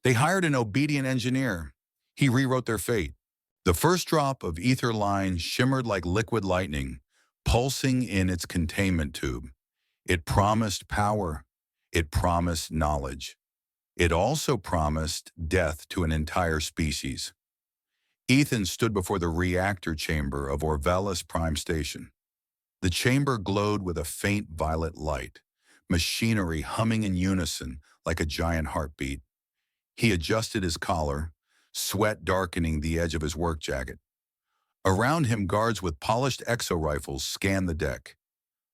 They hired an obedient engineer. He rewrote their fate. The first drop of Aetherline shimmered like liquid lightning, pulsing in its containment tube. It promised power. It promised knowledge. It also promised death to an entire species. Ethan stood before the reactor chamber of Orvelis Prime Station. The chamber glowed with a faint violet light, machinery humming in unison like a giant heartbeat. He adjusted his collar, sweat darkening the edge of his work jacket. Around him, guards with polished exo-rifles scanned the deck.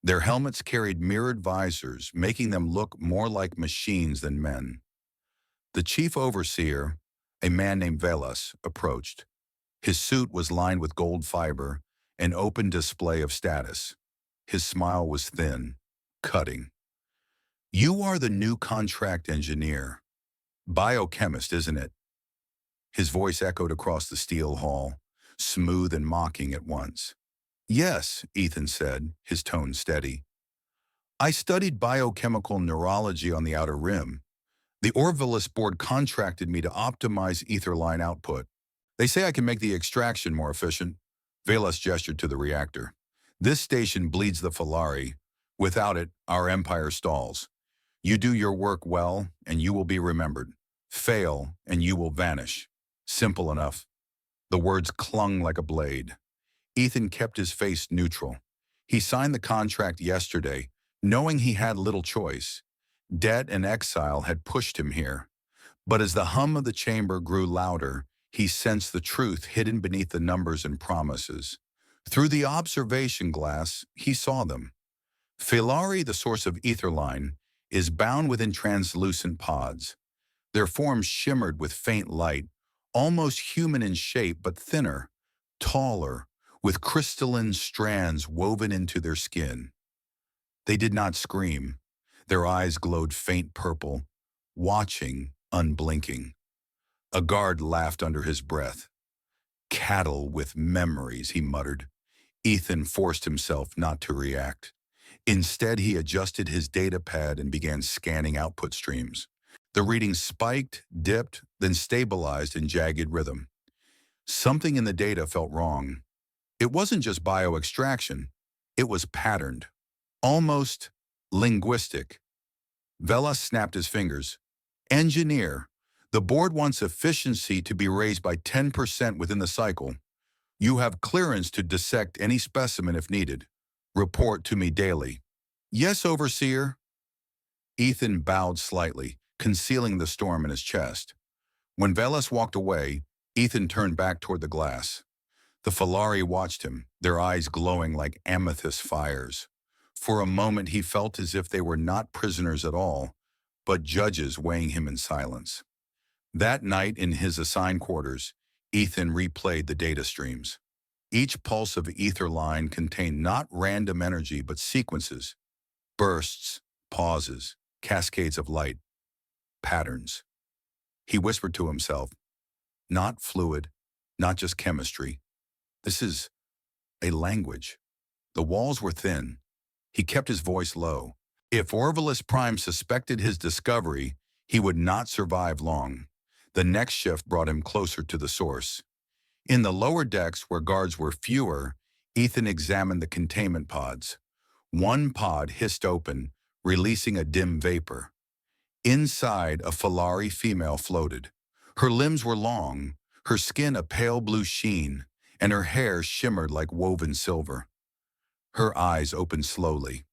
Their helmets carried mirrored visors, making them look more like machines than men. The chief overseer, a man named Velas, approached. His suit was lined with gold fiber, an open display of status. His smile was thin, cutting. "You are the new contract engineer. Biochemist, isn't it?" His voice echoed across the steel hall, smooth and mocking at once. "Yes," Ethan said, his tone steady. "I studied biochemical neurology on the Outer Rim. The Orvelis board contracted me to optimize Aetherline output. They say I can make the extraction more efficient." Velas gestured to the reactor. "This station bleeds the Felari. Without it, our empire stalls. You do your work well, and you will be remembered. Fail, and you will vanish. Simple enough." The words clung like a blade. Ethan kept his face neutral. He signed the contract yesterday, knowing he had little choice. Debt and exile had pushed him here. But as the hum of the chamber grew louder, he sensed the truth hidden beneath the numbers and promises. Through the observation glass, he saw them. Felari, the source of Aetherline, is bound within translucent pods. Their forms shimmered with faint light, almost human in shape but thinner, taller, with crystalline strands woven into their skin. They did not scream. Their eyes glowed faint purple, watching, unblinking. A guard laughed under his breath. "Cattle with memories," he muttered. Ethan forced himself not to react. Instead, he adjusted his data pad and began scanning output streams. The readings spiked, dipped, then stabilized in jagged rhythm. Something in the data felt wrong. It wasn't just bioextraction. It was patterned, almost linguistic. Velas snapped his fingers. "Engineer, the board wants efficiency to be raised by 10% within the cycle. You have clearance to dissect any specimen if needed. Report to me daily." "Yes, Overseer." Ethan bowed slightly, concealing the storm in his chest. When Velas walked away, Ethan turned back toward the glass. The Felari watched him, their eyes glowing like amethyst fires. For a moment he felt as if they were not prisoners at all, but judges weighing him in silence. That night in his assigned quarters, Ethan replayed the data streams. Each pulse of Aetherline contained not random energy but sequences, bursts, pauses, cascades of light, patterns. He whispered to himself, "Not fluid, not just chemistry. This is a language." The walls were thin. He kept his voice low. If Orvelis Prime suspected his discovery, he would not survive long. The next shift brought him closer to the source. In the lower decks, where guards were fewer, Ethan examined the containment pods. One pod hissed open, releasing a dim vapor. Inside, a Felari female floated. Her limbs were long, her skin a pale blue sheen, and her hair shimmered like woven silver. Her eyes opened slowly.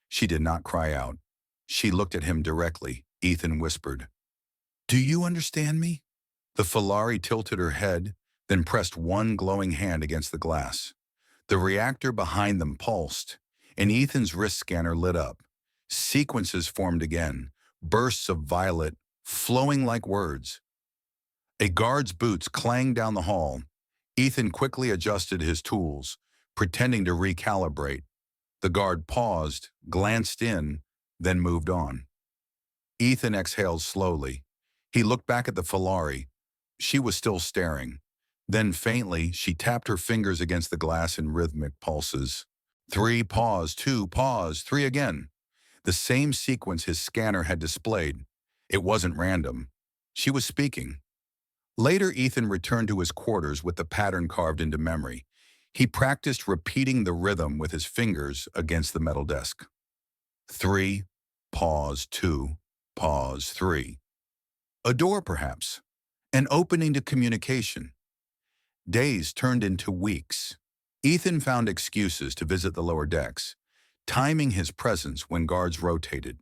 She did not cry out. She looked at him directly. Ethan whispered, "Do you understand me?" The Felari tilted her head, then pressed one glowing hand against the glass. The reactor behind them pulsed, and Ethan's wrist scanner lit up. Sequences formed again, bursts of violet, flowing like words. A guard's boots clanged down the hall. Ethan quickly adjusted his tools, pretending to recalibrate. The guard paused, glanced in, then moved on. Ethan exhaled slowly. He looked back at the Felari. She was still staring. Then faintly, she tapped her fingers against the glass in rhythmic pulses. 3, pause, 2, pause, 3 again. The same sequence his scanner had displayed. It wasn't random. She was speaking. Later, Ethan returned to his quarters with the pattern carved into memory. He practiced repeating the rhythm with his fingers against the metal desk. 3, pause, 2, pause, 3. A door, perhaps. An opening to communication. Days turned into weeks. Ethan found excuses to visit the lower decks, timing his presence when guards rotated.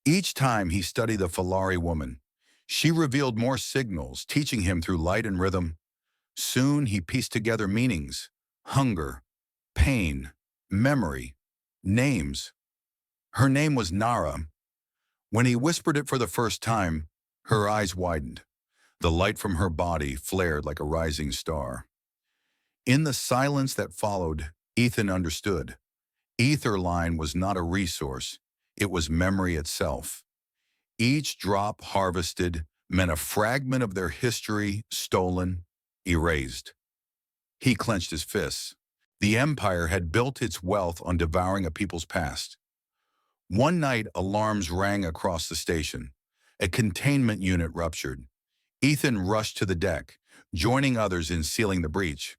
Each time he studied the Felari woman, she revealed more signals, teaching him through light and rhythm. Soon he pieced together meanings, hunger, pain, memory, names. Her name was Nara. When he whispered it for the first time, her eyes widened. The light from her body flared like a rising star. In the silence that followed, Ethan understood. Aetherline was not a resource, it was memory itself. Each drop harvested meant a fragment of their history stolen, erased. He clenched his fists. The Empire had built its wealth on devouring a people's past. One night, alarms rang across the station. A containment unit ruptured. Ethan rushed to the deck, joining others in sealing the breach.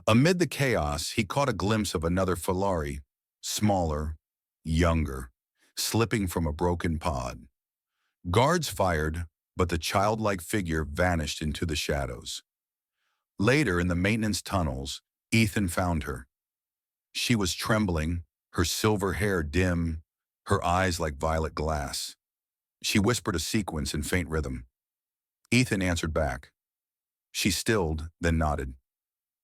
Amid the chaos, he caught a glimpse of another Felari, smaller, younger, slipping from a broken pod. Guards fired, but the childlike figure vanished into the shadows. Later, in the maintenance tunnels, Ethan found her. She was trembling, her silver hair dim, her eyes like violet glass. She whispered a sequence in faint rhythm. Ethan answered back. She stilled, then nodded.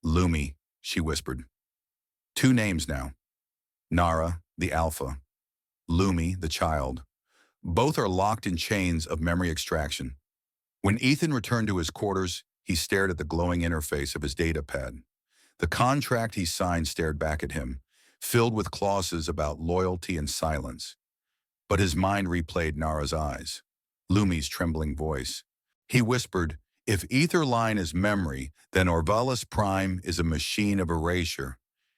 Lumi, she whispered. 2 names now. Nara, the alpha. Lumi, the child. Both are locked in chains of memory extraction. When Ethan returned to his quarters, he stared at the glowing interface of his data pad. The contract he signed stared back at him, filled with clauses about loyalty and silence. But his mind replayed Nara's eyes, Lumi's trembling voice. He whispered, if Aetherline is memory, then Orvalis Prime is a machine of erasure,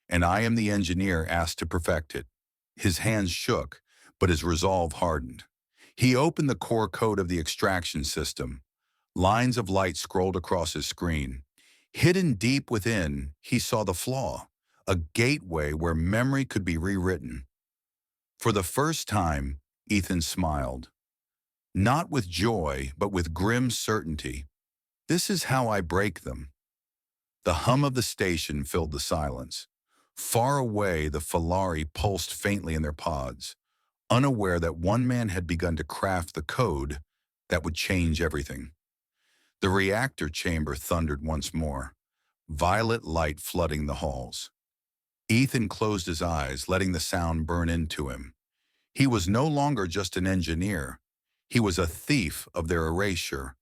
and I am the engineer asked to perfect it. His hands shook, but his resolve hardened. He opened the core code of the extraction system. Lines of light scrolled across his screen. Hidden deep within, he saw the flaw, a gateway where memory could be rewritten. For the first time, Ethan smiled. Not with joy, but with grim certainty. This is how I break them. The hum of the station filled the silence. Far away, the Felari pulsed faintly in their pods, unaware that one man had begun to craft the code that would change everything. The reactor chamber thundered once more, violet light flooding the halls. Ethan closed his eyes, letting the sound burn into him. He was no longer just an engineer. He was a thief of their erasure,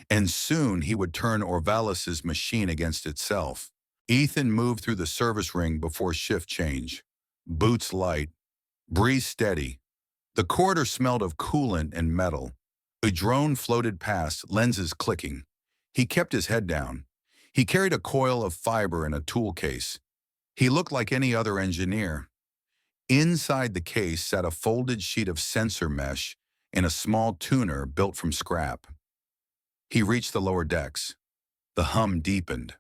and soon he would turn Orvalis's machine against itself. Ethan moved through the service ring before shift change. Boots light, breeze steady. The corridor smelled of coolant and metal. A drone floated past, lenses clicking. He kept his head down. He carried a coil of fiber in a tool case. He looked like any other engineer. Inside the case sat a folded sheet of sensor mesh and a small tuner built from scrap. He reached the lower decks. The hum deepened.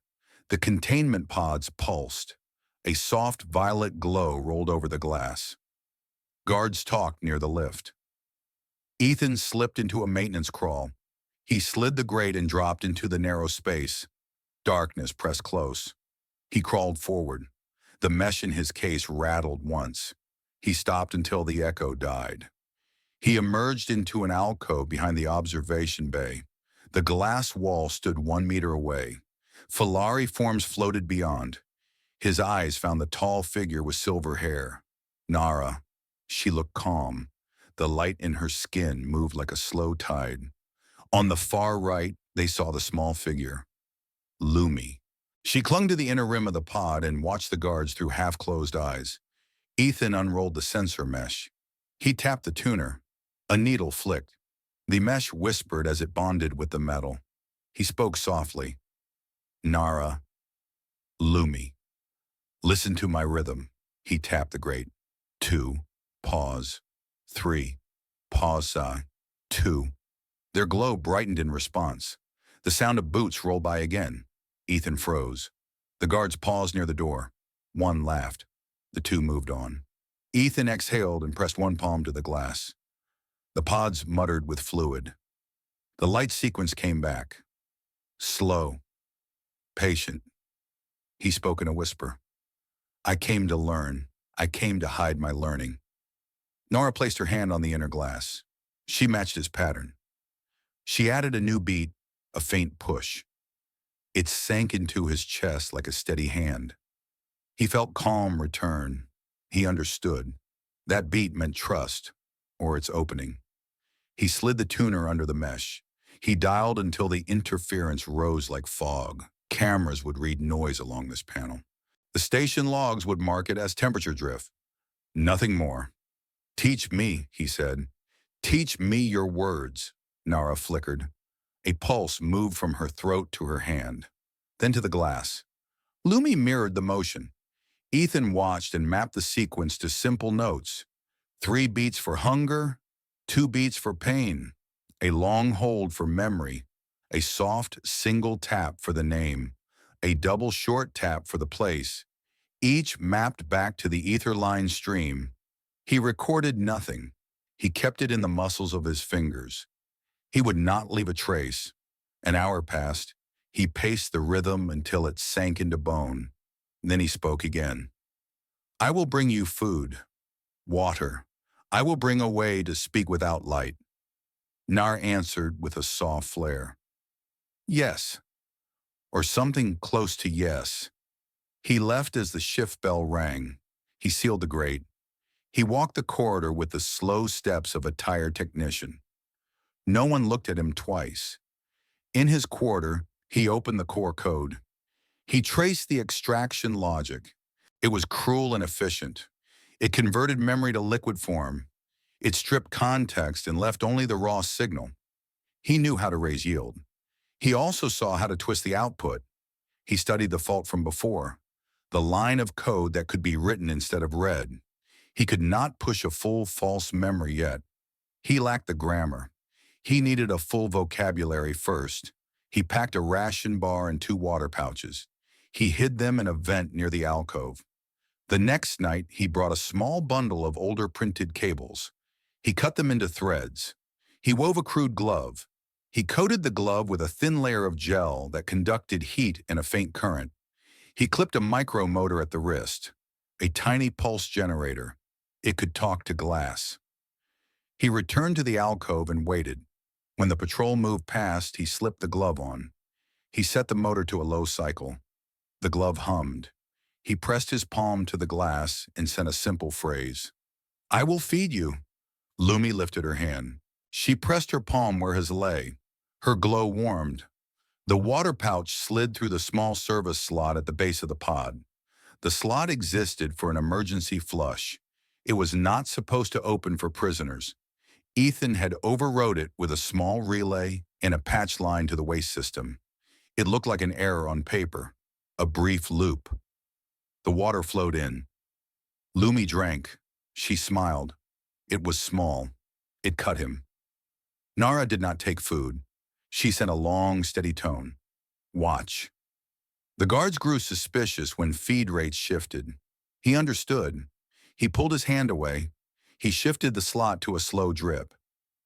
The containment pods pulsed. A soft violet glow rolled over the glass. Guards talked near the lift. Ethan slipped into a maintenance crawl. He slid the grate and dropped into the narrow space. Darkness pressed close. He crawled forward. The mesh in his case rattled once. He stopped until the echo died. He emerged into an alcove behind the observation bay. The glass wall stood 1 meter away. Felari forms floated beyond. His eyes found the tall figure with silver hair. Nara. She looked calm. The light in her skin moved like a slow tide. On the far right, they saw the small figure. Lumi. She clung to the inner rim of the pod and watched the guards through half-closed eyes. Ethan unrolled the sensor mesh. He tapped the tuner. A needle flicked. The mesh whispered as it bonded with the metal. He spoke softly. Nara. Lumi. Listen to my rhythm. He tapped the grate. 2. Pause. 3. Pause. 2. Their glow brightened in response. The sound of boots rolled by again. Ethan froze. The guards paused near the door. One laughed. The two moved on. Ethan exhaled and pressed one palm to the glass. The pods muttered with fluid. The light sequence came back. Slow. Patient. He spoke in a whisper. I came to learn. I came to hide my learning. Nora placed her hand on the inner glass. She matched his pattern. She added a new beat, a faint push. It sank into his chest like a steady hand. He felt calm return. He understood. That beat meant trust, or its opening. He slid the tuner under the mesh. He dialed until the interference rose like fog. Cameras would read noise along this panel. The station logs would mark it as temperature drift. Nothing more. Teach me, he said. Teach me your words, Nara flickered. A pulse moved from her throat to her hand, then to the glass. Lumi mirrored the motion. Ethan watched and mapped the sequence to simple notes. 3 beats for hunger, 2 beats for pain, a long hold for memory, a soft single tap for the name, a double short tap for the place, each mapped back to the Aetherline stream. He recorded nothing. He kept it in the muscles of his fingers. He would not leave a trace. An hour passed. He paced the rhythm until it sank into bone. Then he spoke again. I will bring you food, water. I will bring a way to speak without light. Nar answered with a soft flare. Yes, or something close to yes. He left as the shift bell rang. He sealed the grate. He walked the corridor with the slow steps of a tired technician. No one looked at him twice. In his quarter, he opened the core code. He traced the extraction logic. It was cruel and efficient. It converted memory to liquid form. It stripped context and left only the raw signal. He knew how to raise yield. He also saw how to twist the output. He studied the fault from before, the line of code that could be written instead of read. He could not push a full false memory yet. He lacked the grammar. He needed a full vocabulary first. He packed a ration bar and 2 water pouches. He hid them in a vent near the alcove. The next night, he brought a small bundle of older printed cables. He cut them into threads. He wove a crude glove. He coated the glove with a thin layer of gel that conducted heat and a faint current. He clipped a micro motor at the wrist, a tiny pulse generator. It could talk to glass. He returned to the alcove and waited. When the patrol moved past, he slipped the glove on. He set the motor to a low cycle. The glove hummed. He pressed his palm to the glass and sent a simple phrase. I will feed you. Lumi lifted her hand. She pressed her palm where his lay. Her glow warmed. The water pouch slid through the small service slot at the base of the pod. The slot existed for an emergency flush. It was not supposed to open for prisoners. Ethan had overrode it with a small relay and a patch line to the waste system. It looked like an error on paper, a brief loop. The water flowed in. Lumi drank. She smiled. It was small. It cut him. Nara did not take food. She sent a long, steady tone. Watch. The guards grew suspicious when feed rates shifted. He understood. He pulled his hand away. He shifted the slot to a slow drip.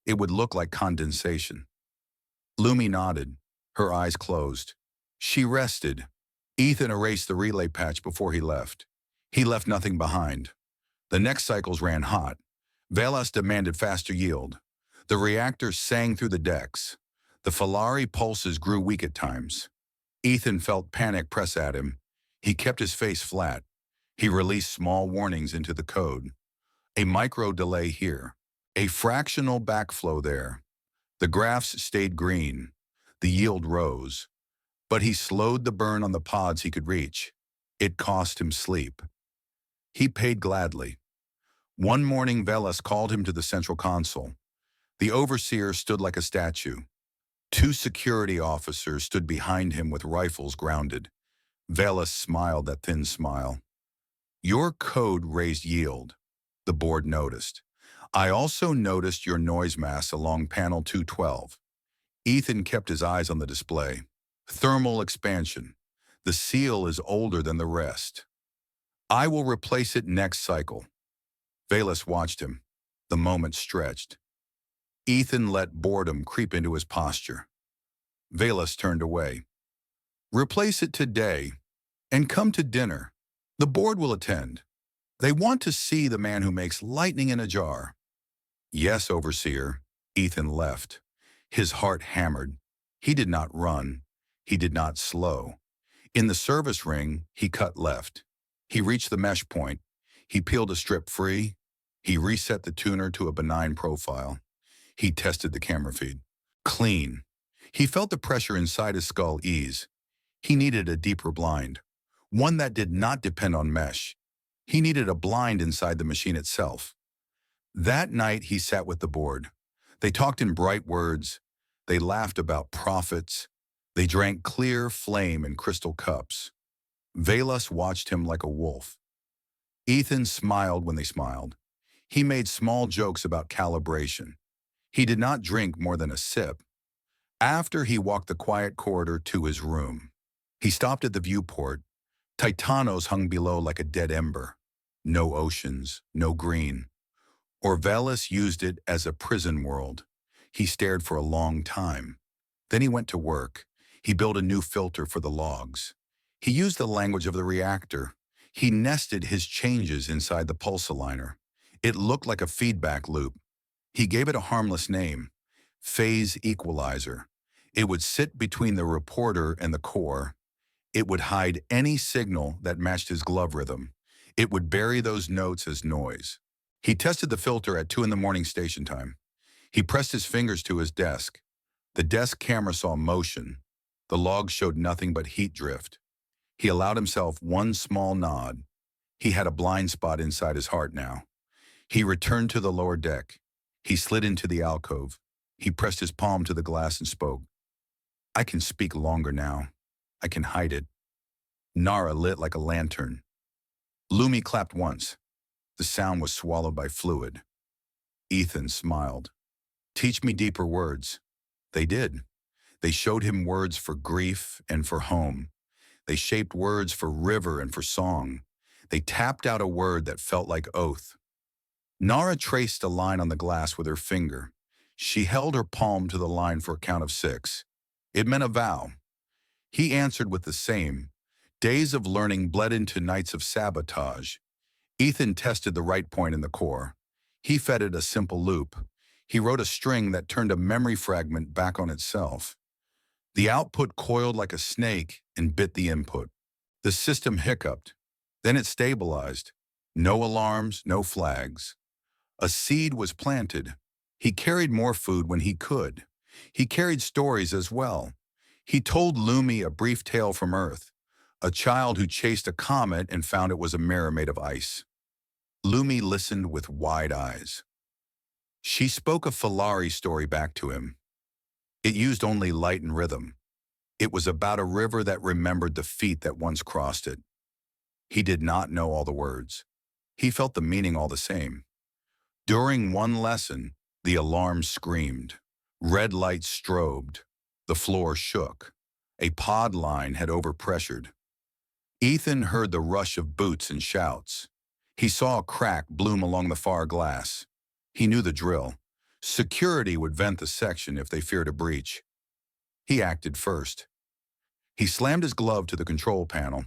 It would look like condensation. Lumi nodded. Her eyes closed. She rested. Ethan erased the relay patch before he left. He left nothing behind. The next cycles ran hot. Velas demanded faster yield. The reactor sang through the decks. The Felari pulses grew weak at times. Ethan felt panic press at him. He kept his face flat. He released small warnings into the code. A micro delay here. A fractional backflow there. The graphs stayed green. The yield rose. But he slowed the burn on the pods he could reach. It cost him sleep. He paid gladly. One morning, Velas called him to the central console. The overseer stood like a statue. 2 security officers stood behind him with rifles grounded. Velas smiled that thin smile. Your code raised yield, the board noticed. I also noticed your noise mass along panel 212. Ethan kept his eyes on the display. Thermal expansion. The seal is older than the rest. I will replace it next cycle. Velas watched him. The moment stretched. Ethan let boredom creep into his posture. Velas turned away. Replace it today, and come to dinner. The board will attend. They want to see the man who makes lightning in a jar. Yes, overseer. Ethan left. His heart hammered. He did not run. He did not slow. In the service ring, he cut left. He reached the mesh point. He peeled a strip free. He reset the tuner to a benign profile. He tested the camera feed. Clean. He felt the pressure inside his skull ease. He needed a deeper blind, one that did not depend on mesh. He needed a blind inside the machine itself. That night, he sat with the board. They talked in bright words. They laughed about profits. They drank clear flame in crystal cups. Velas watched him like a wolf. Ethan smiled when they smiled. He made small jokes about calibration. He did not drink more than a sip. After he walked the quiet corridor to his room, he stopped at the viewport. Titanos hung below like a dead ember. No oceans, no green. Velas used it as a prison world. He stared for a long time. Then he went to work. He built a new filter for the logs. He used the language of the reactor. He nested his changes inside the pulse aligner. It looked like a feedback loop. He gave it a harmless name, phase equalizer. It would sit between the reporter and the core. It would hide any signal that matched his glove rhythm. It would bury those notes as noise. He tested the filter at 2 a.m. station time. He pressed his fingers to his desk. The desk camera saw motion. The logs showed nothing but heat drift. He allowed himself one small nod. He had a blind spot inside his heart now. He returned to the lower deck. He slid into the alcove. He pressed his palm to the glass and spoke. I can speak longer now. I can hide it. Nara lit like a lantern. Lumi clapped once. The sound was swallowed by fluid. Ethan smiled. Teach me deeper words. They did. They showed him words for grief and for home. They shaped words for river and for song. They tapped out a word that felt like oath. Nara traced a line on the glass with her finger. She held her palm to the line for a count of 6. It meant a vow. He answered with the same. Days of learning bled into nights of sabotage. Ethan tested the right point in the core. He fed it a simple loop. He wrote a string that turned a memory fragment back on itself. The output coiled like a snake and bit the input. The system hiccuped. Then it stabilized. No alarms, no flags. A seed was planted. He carried more food when he could. He carried stories as well. He told Lumi a brief tale from Earth, a child who chased a comet and found it was a mirror made of ice. Lumi listened with wide eyes. She spoke a Felari story back to him. It used only light and rhythm. It was about a river that remembered the feet that once crossed it. He did not know all the words. He felt the meaning all the same. During one lesson, the alarm screamed. Red lights strobed. The floor shook. A pod line had overpressured. Ethan heard the rush of boots and shouts. He saw a crack bloom along the far glass. He knew the drill. Security would vent the section if they feared a breach. He acted first. He slammed his glove to the control panel.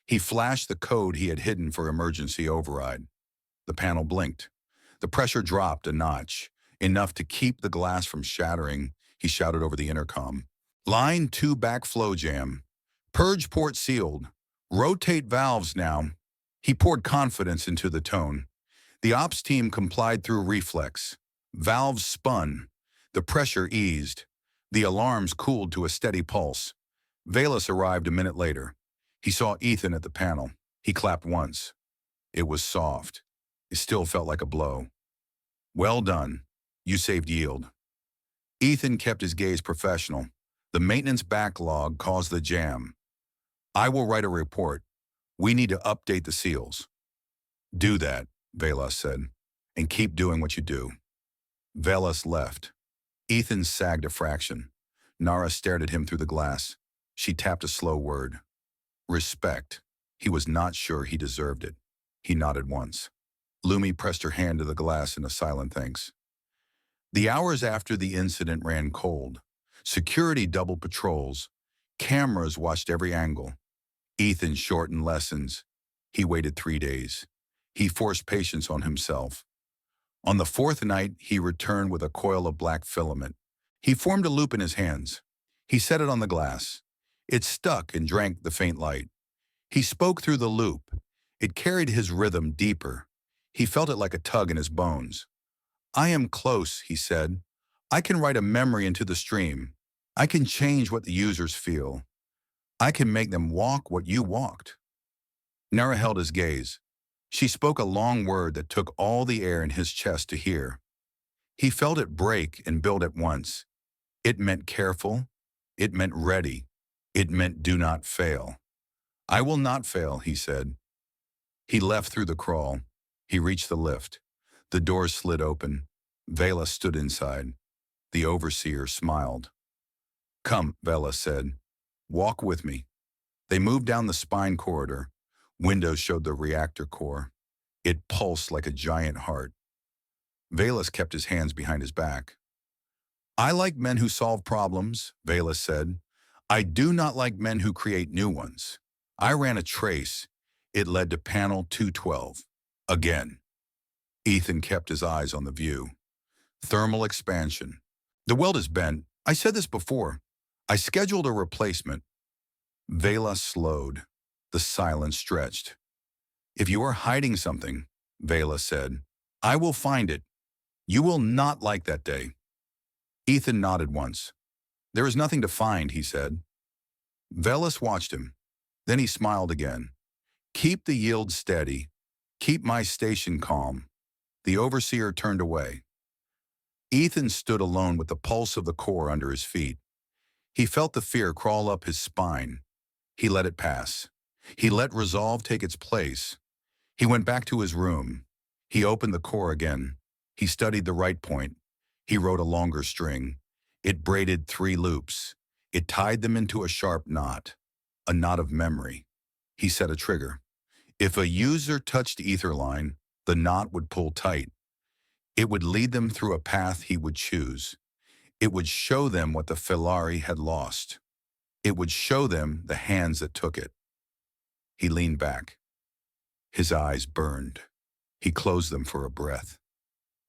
He flashed the code he had hidden for emergency override. The panel blinked. The pressure dropped a notch, enough to keep the glass from shattering. He shouted over the intercom. Line 2 backflow jam. Purge port sealed. Rotate valves now. He poured confidence into the tone. The ops team complied through reflex. Valves spun. The pressure eased. The alarms cooled to a steady pulse. Velas arrived a minute later. He saw Ethan at the panel. He clapped once. It was soft. It still felt like a blow. Well done. You saved yield. Ethan kept his gaze professional. The maintenance backlog caused the jam. I will write a report. We need to update the seals. Do that, Velas said, and keep doing what you do. Velas left. Ethan sagged a fraction. Nara stared at him through the glass. She tapped a slow word. Respect. He was not sure he deserved it. He nodded once. Lumi pressed her hand to the glass in a silent thanks. The hours after the incident ran cold. Security doubled patrols. Cameras watched every angle. Ethan shortened lessons. He waited 3 days. He forced patience on himself. On the 4th night, he returned with a coil of black filament. He formed a loop in his hands. He set it on the glass. It stuck and drank the faint light. He spoke through the loop. It carried his rhythm deeper. He felt it like a tug in his bones. I am close, he said. I can write a memory into the stream. I can change what the users feel. I can make them walk what you walked. Nara held his gaze. She spoke a long word that took all the air in his chest to hear. He felt it break and build at once. It meant careful. It meant ready. It meant do not fail. I will not fail, he said. He left through the crawl. He reached the lift. The doors slid open. Vela stood inside. The overseer smiled. Come, Vela said. Walk with me. They moved down the spine corridor. Windows showed the reactor core. It pulsed like a giant heart. Velas kept his hands behind his back. I like men who solve problems, Velas said. I do not like men who create new ones. I ran a trace. It led to panel 212. Again. Ethan kept his eyes on the view. Thermal expansion. The weld is bent. I said this before. I scheduled a replacement. Vela slowed. The silence stretched. If you are hiding something, Vela said, I will find it. You will not like that day. Ethan nodded once. There is nothing to find, he said. Velas watched him. Then he smiled again. Keep the yield steady. Keep my station calm. The overseer turned away. Ethan stood alone with the pulse of the core under his feet. He felt the fear crawl up his spine. He let it pass. He let resolve take its place. He went back to his room. He opened the core again. He studied the right point. He wrote a longer string. It braided 3 loops. It tied them into a sharp knot, a knot of memory. He set a trigger. If a user touched Aetherline, the knot would pull tight. It would lead them through a path he would choose. It would show them what the Felari had lost. It would show them the hands that took it. He leaned back. His eyes burned. He closed them for a breath.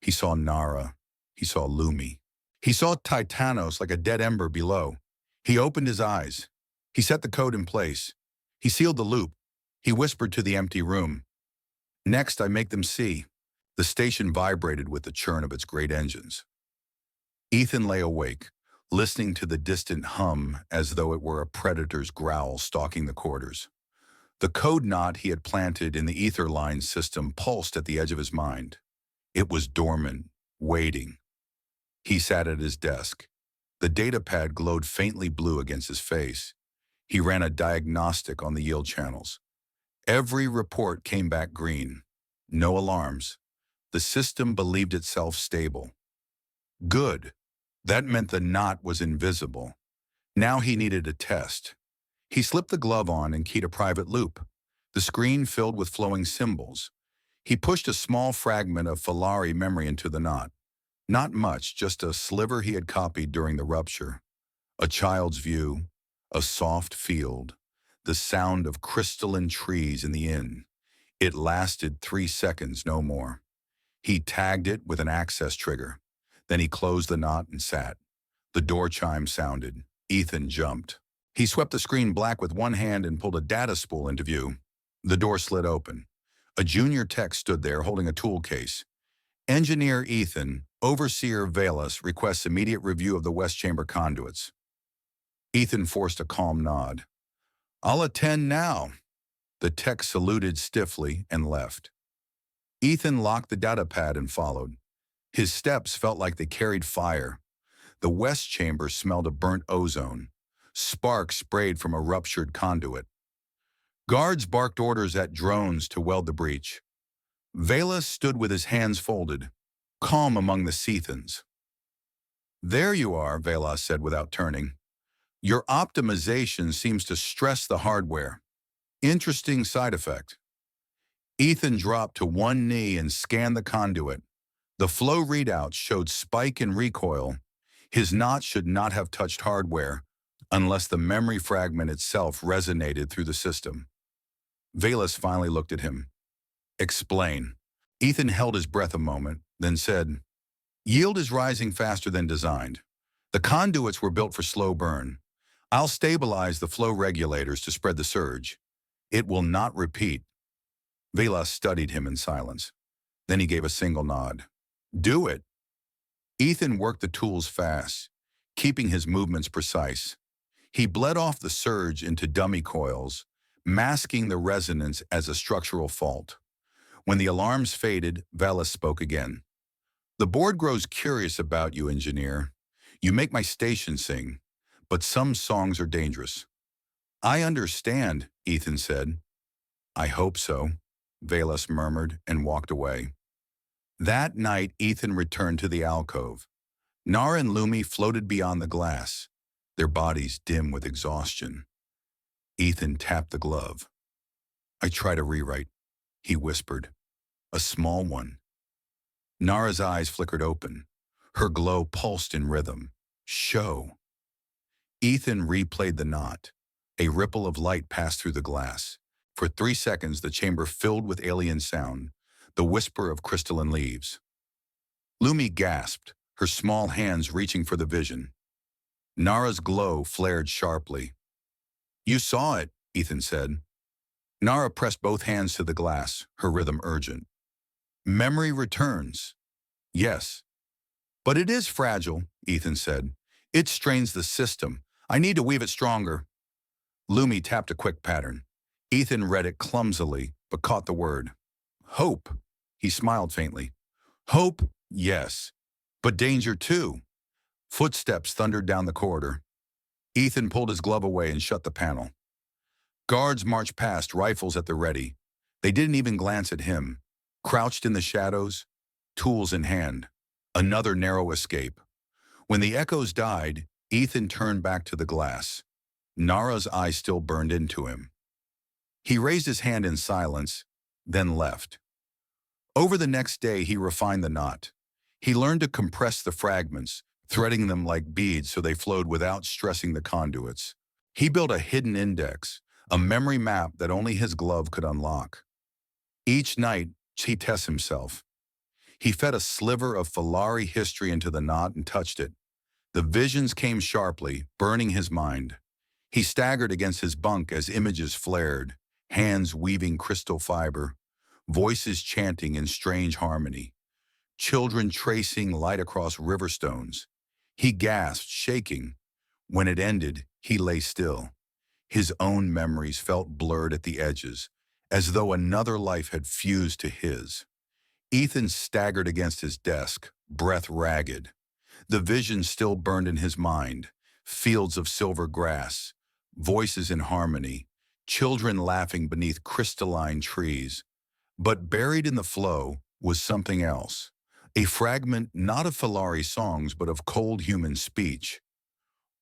He saw Nara. He saw Lumi. He saw Titanos like a dead ember below. He opened his eyes. He set the code in place. He sealed the loop. He whispered to the empty room. Next, I make them see. The station vibrated with the churn of its great engines. Ethan lay awake, listening to the distant hum as though it were a predator's growl stalking the corridors. The code knot he had planted in the Aetherline system pulsed at the edge of his mind. It was dormant, waiting. He sat at his desk. The datapad glowed faintly blue against his face. He ran a diagnostic on the yield channels. Every report came back green. No alarms. The system believed itself stable. Good. That meant the knot was invisible. Now he needed a test. He slipped the glove on and keyed a private loop. The screen filled with flowing symbols. He pushed a small fragment of Felari memory into the knot. Not much, just a sliver he had copied during the rupture. A child's view, a soft field, the sound of crystalline trees in the inn. It lasted 3 seconds, no more. He tagged it with an access trigger. Then he closed the knot and sat. The door chime sounded. Ethan jumped. He swept the screen black with one hand and pulled a data spool into view. The door slid open. A junior tech stood there holding a tool case. Engineer Ethan, Overseer Velas requests immediate review of the West Chamber conduits. Ethan forced a calm nod. I'll attend now. The tech saluted stiffly and left. Ethan locked the datapad and followed. His steps felt like they carried fire. The West Chamber smelled of burnt ozone. Sparks sprayed from a ruptured conduit. Guards barked orders at drones to weld the breach. Velas stood with his hands folded, calm among the Cethans. There you are, Velas said without turning. Your optimization seems to stress the hardware. Interesting side effect. Ethan dropped to one knee and scanned the conduit. The flow readout showed spike in recoil. His knot should not have touched hardware unless the memory fragment itself resonated through the system. Velas finally looked at him. Explain. Ethan held his breath a moment, then said, Yield is rising faster than designed. The conduits were built for slow burn. I'll stabilize the flow regulators to spread the surge. It will not repeat. Velas studied him in silence. Then he gave a single nod. Do it. Ethan worked the tools fast, keeping his movements precise. He bled off the surge into dummy coils, masking the resonance as a structural fault. When the alarms faded, Velas spoke again. The board grows curious about you, engineer. You make my station sing, but some songs are dangerous. I understand, Ethan said. I hope so, Velas murmured and walked away. That night, Ethan returned to the alcove. Nara and Lumi floated beyond the glass, their bodies dim with exhaustion. Ethan tapped the glove. I tried a rewrite, he whispered. A small one. Nara's eyes flickered open. Her glow pulsed in rhythm. Show. Ethan replayed the knot. A ripple of light passed through the glass. For 3 seconds, the chamber filled with alien sound, the whisper of crystalline leaves. Lumi gasped, her small hands reaching for the vision. Nara's glow flared sharply. You saw it, Ethan said. Nara pressed both hands to the glass, her rhythm urgent. Memory returns. Yes. But it is fragile, Ethan said. It strains the system. I need to weave it stronger. Lumi tapped a quick pattern. Ethan read it clumsily, but caught the word. Hope. He smiled faintly. Hope, yes. But danger too. Footsteps thundered down the corridor. Ethan pulled his glove away and shut the panel. Guards marched past, rifles at the ready. They didn't even glance at him. Crouched in the shadows, tools in hand. Another narrow escape. When the echoes died, Ethan turned back to the glass. Nara's eyes still burned into him. He raised his hand in silence, then left. Over the next day, he refined the knot. He learned to compress the fragments, threading them like beads so they flowed without stressing the conduits. He built a hidden index, a memory map that only his glove could unlock. Each night, he tests himself. He fed a sliver of Felari history into the knot and touched it. The visions came sharply, burning his mind. He staggered against his bunk as images flared, hands weaving crystal fiber, voices chanting in strange harmony, children tracing light across river stones. He gasped, shaking. When it ended, he lay still. His own memories felt blurred at the edges, as though another life had fused to his. Ethan staggered against his desk, breath ragged. The vision still burned in his mind, fields of silver grass, voices in harmony, children laughing beneath crystalline trees. But buried in the flow was something else, a fragment not of Felari songs but of cold human speech.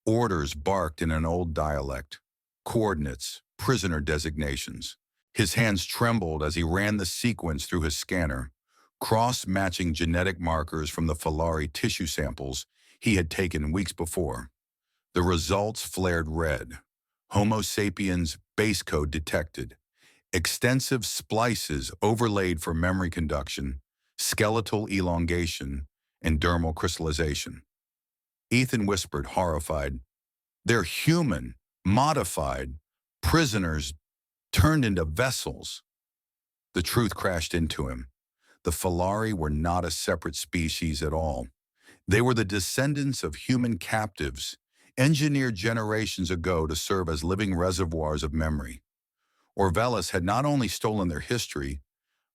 Orders barked in an old dialect, coordinates, prisoner designations. His hands trembled as he ran the sequence through his scanner, cross-matching genetic markers from the Felari tissue samples he had taken weeks before. The results flared red. Homo sapiens base code detected. Extensive splices overlaid for memory conduction, skeletal elongation, and dermal crystallization. Ethan whispered, horrified, "They're human, modified, prisoners turned into vessels." The truth crashed into him. The Felari were not a separate species at all. They were the descendants of human captives, engineered generations ago to serve as living reservoirs of memory. Velas had not only stolen their history,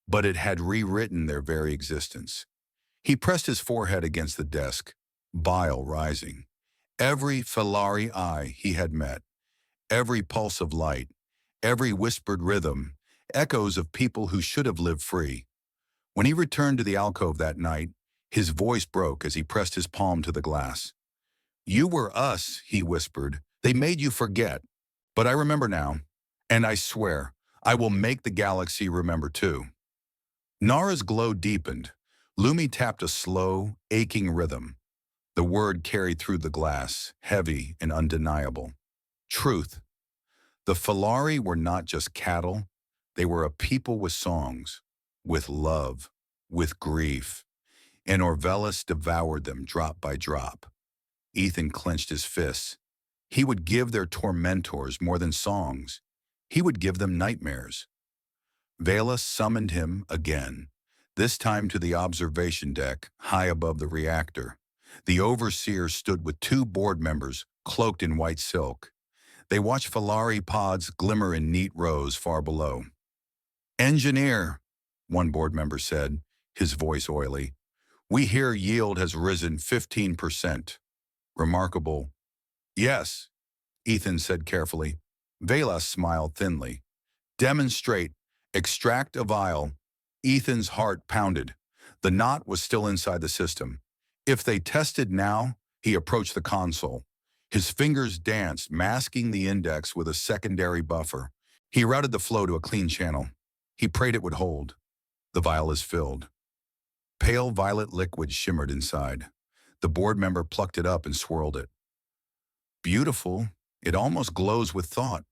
but it had rewritten their very existence. He pressed his forehead against the desk, bile rising. Every Felari eye he had met, every pulse of light, every whispered rhythm, echoes of people who should have lived free. When he returned to the alcove that night, his voice broke as he pressed his palm to the glass. "You were us," he whispered, They made you forget, but I remember now, and I swear, I will make the galaxy remember too. Nara's glow deepened. Lumi tapped a slow, aching rhythm. The word carried through the glass, heavy and undeniable. Truth. The Felari were not just cattle. They were a people with songs, with love, with grief. And Orvelis devoured them drop by drop. Ethan clenched his fists. He would give their tormentors more than songs. He would give them nightmares. Vela summoned him again, this time to the observation deck, high above the reactor. The overseer stood with two board members, cloaked in white silk. They watched Felari pods glimmer in neat rows far below. "Engineer," one board member said, his voice oily. "We hear yield has risen 15%. Remarkable." "Yes," Ethan said carefully. Vela smiled thinly. "Demonstrate. Extract a vial." Ethan's heart pounded. The knot was still inside the system. If they tested now, he approached the console. His fingers danced, masking the index with a secondary buffer. He routed the flow to a clean channel. He prayed it would hold. The vial is filled. Pale violet liquid shimmered inside. The board member plucked it up and swirled it. "Beautiful. It almost glows with thought."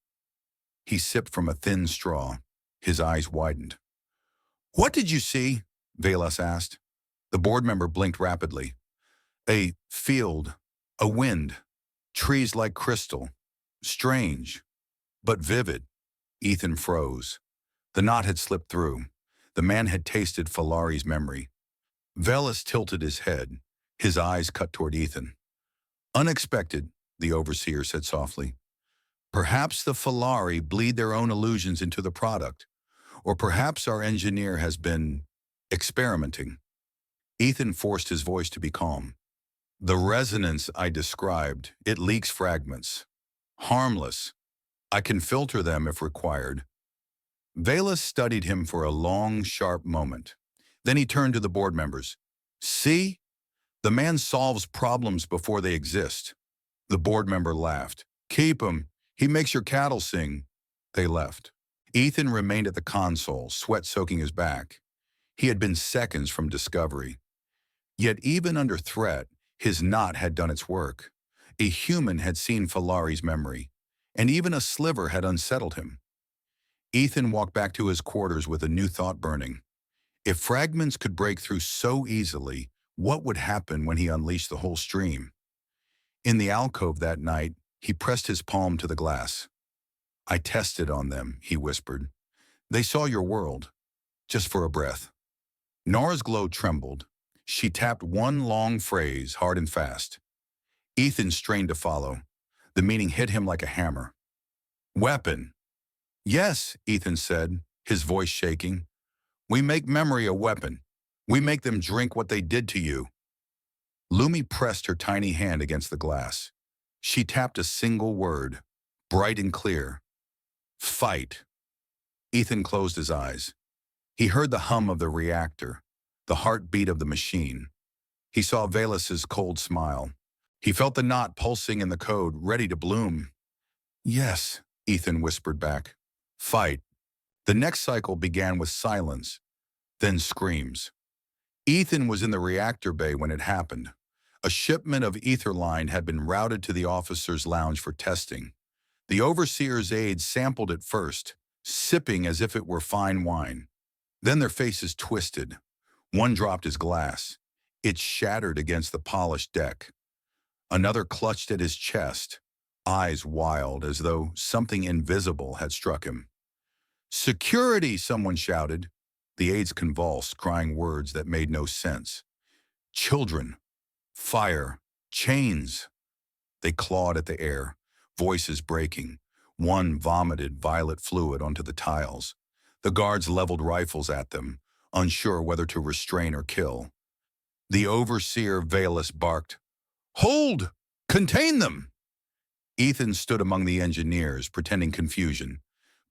He sipped from a thin straw. His eyes widened. "What did you see?" Velas asked. The board member blinked rapidly. "A field, a wind, trees like crystal. Strange, but vivid." Ethan froze. The knot had slipped through. The man had tasted Felari's memory. Velas tilted his head. His eyes cut toward Ethan. "Unexpected," the overseer said softly. "Perhaps the Felari bleed their own illusions into the product. Or perhaps our engineer has been experimenting." Ethan forced his voice to be calm. "The resonance I described, it leaks fragments. Harmless. I can filter them if required." Velas studied him for a long, sharp moment. Then he turned to the board members. "See? The man solves problems before they exist." The board member laughed. "Keep him. He makes your cattle sing." They left. Ethan remained at the console, sweat soaking his back. He had been seconds from discovery. Yet even under threat, his knot had done its work. A human had seen Felari's memory, and even a sliver had unsettled him. Ethan walked back to his quarters with a new thought burning. If fragments could break through so easily, what would happen when he unleashed the whole stream? In the alcove that night, he pressed his palm to the glass. "I tested on them," he whispered. "They saw your world, just for a breath." Nora's glow trembled. She tapped one long phrase, hard and fast. Ethan strained to follow. The meaning hit him like a hammer. "Weapon." "Yes," Ethan said, his voice shaking. "We make memory a weapon. We make them drink what they did to you." Lumi pressed her tiny hand against the glass. She tapped a single word, bright and clear. "Fight." Ethan closed his eyes. He heard the hum of the reactor, the heartbeat of the machine. He saw Velas's cold smile. He felt the knot pulsing in the code, ready to bloom. "Yes," Ethan whispered back. "Fight." The next cycle began with silence, then screams. Ethan was in the reactor bay when it happened. A shipment of Aetherline had been routed to the officers' lounge for testing. The overseer's aides sampled it first, sipping as if it were fine wine. Then their faces twisted. One dropped his glass. It shattered against the polished deck. Another clutched at his chest, eyes wild as though something invisible had struck him. "Security!" someone shouted. The aides convulsed, crying words that made no sense. "Children! Fire! Chains!" They clawed at the air, voices breaking. One vomited violet fluid onto the tiles. The guards leveled rifles at them, unsure whether to restrain or kill. The overseer Velas barked, "Hold! Contain them!" Ethan stood among the engineers, pretending confusion.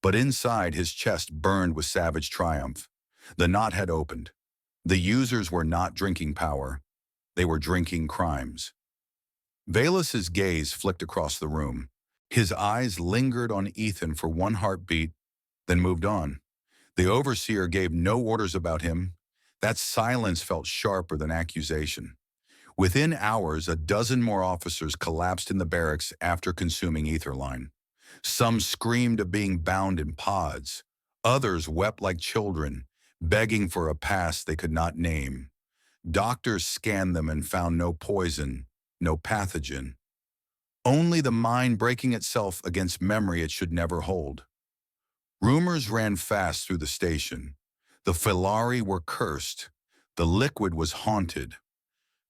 But inside, his chest burned with savage triumph. The knot had opened. The users were not drinking power. They were drinking crimes. Velas's gaze flicked across the room. His eyes lingered on Ethan for one heartbeat, then moved on. The overseer gave no orders about him. That silence felt sharper than accusation. Within hours, a dozen more officers collapsed in the barracks after consuming Aetherline. Some screamed of being bound in pods. Others wept like children, begging for a past they could not name. Doctors scanned them and found no poison, no pathogen. Only the mind breaking itself against memory it should never hold. Rumors ran fast through the station. The Felari were cursed. The liquid was haunted.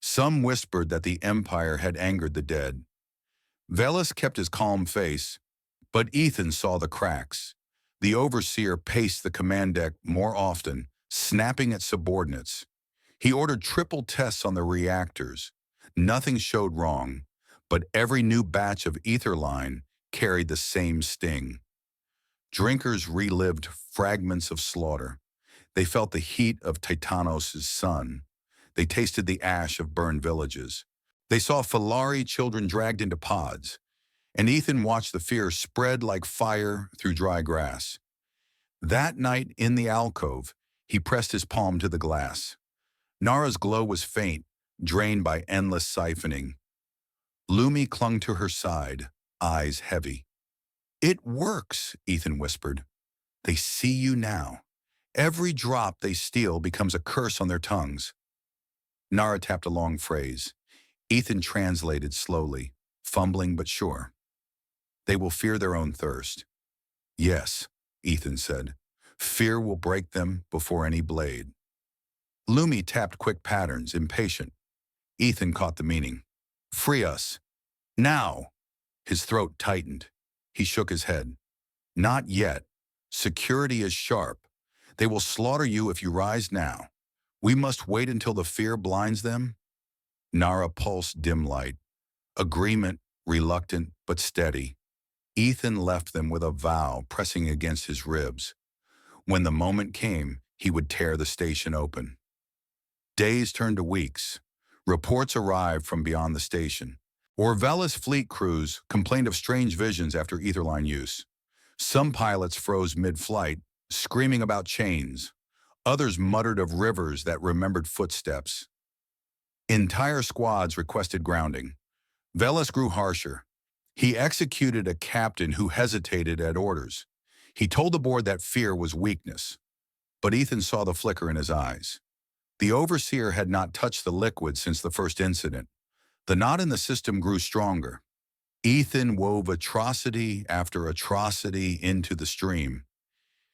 Some whispered that the Empire had angered the dead. Velas kept his calm face, but Ethan saw the cracks. The overseer paced the command deck more often, snapping at subordinates. He ordered triple tests on the reactors. Nothing showed wrong, but every new batch of Aetherline carried the same sting. Drinkers relived fragments of slaughter. They felt the heat of Titanos' sun. They tasted the ash of burned villages. They saw Felari children dragged into pods, and Ethan watched the fear spread like fire through dry grass. That night in the alcove, he pressed his palm to the glass. Nara's glow was faint, drained by endless siphoning. Lumi clung to her side, eyes heavy. "It works," Ethan whispered. "They see you now. Every drop they steal becomes a curse on their tongues." Nara tapped a long phrase. Ethan translated slowly, fumbling but sure. "They will fear their own thirst." "Yes," Ethan said. "Fear will break them before any blade." Lumi tapped quick patterns, impatient. Ethan caught the meaning. "Free us. Now." His throat tightened. He shook his head. "Not yet. Security is sharp. They will slaughter you if you rise now. We must wait until the fear blinds them." Nara pulsed dim light. Agreement, reluctant but steady. Ethan left them with a vow pressing against his ribs. When the moment came, he would tear the station open. Days turned to weeks. Reports arrived from beyond the station. Orvella's fleet crews complained of strange visions after Aetherline use. Some pilots froze mid-flight, screaming about chains. Others muttered of rivers that remembered footsteps. Entire squads requested grounding. Velas grew harsher. He executed a captain who hesitated at orders. He told the board that fear was weakness. But Ethan saw the flicker in his eyes. The overseer had not touched the liquid since the first incident. The knot in the system grew stronger. Ethan wove atrocity after atrocity into the stream.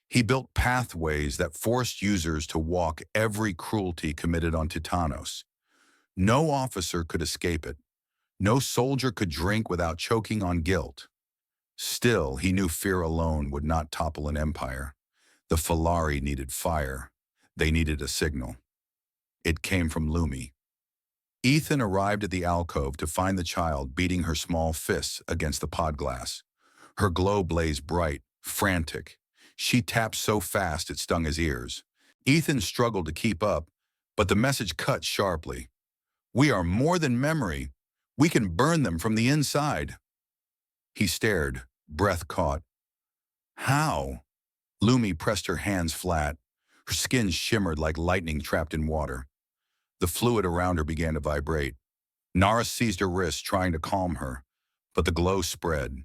He built pathways that forced users to walk every cruelty committed on Titanos. No officer could escape it. No soldier could drink without choking on guilt. Still, he knew fear alone would not topple an empire. The Felari needed fire. They needed a signal. It came from Lumi. Ethan arrived at the alcove to find the child beating her small fists against the pod glass. Her glow blazed bright, frantic. She tapped so fast it stung his ears. Ethan struggled to keep up, but the message cut sharply. "We are more than memory. We can burn them from the inside." He stared, breath caught. "How?" Lumi pressed her hands flat. Her skin shimmered like lightning trapped in water. The fluid around her began to vibrate. Nara seized her wrist, trying to calm her, but the glow spread.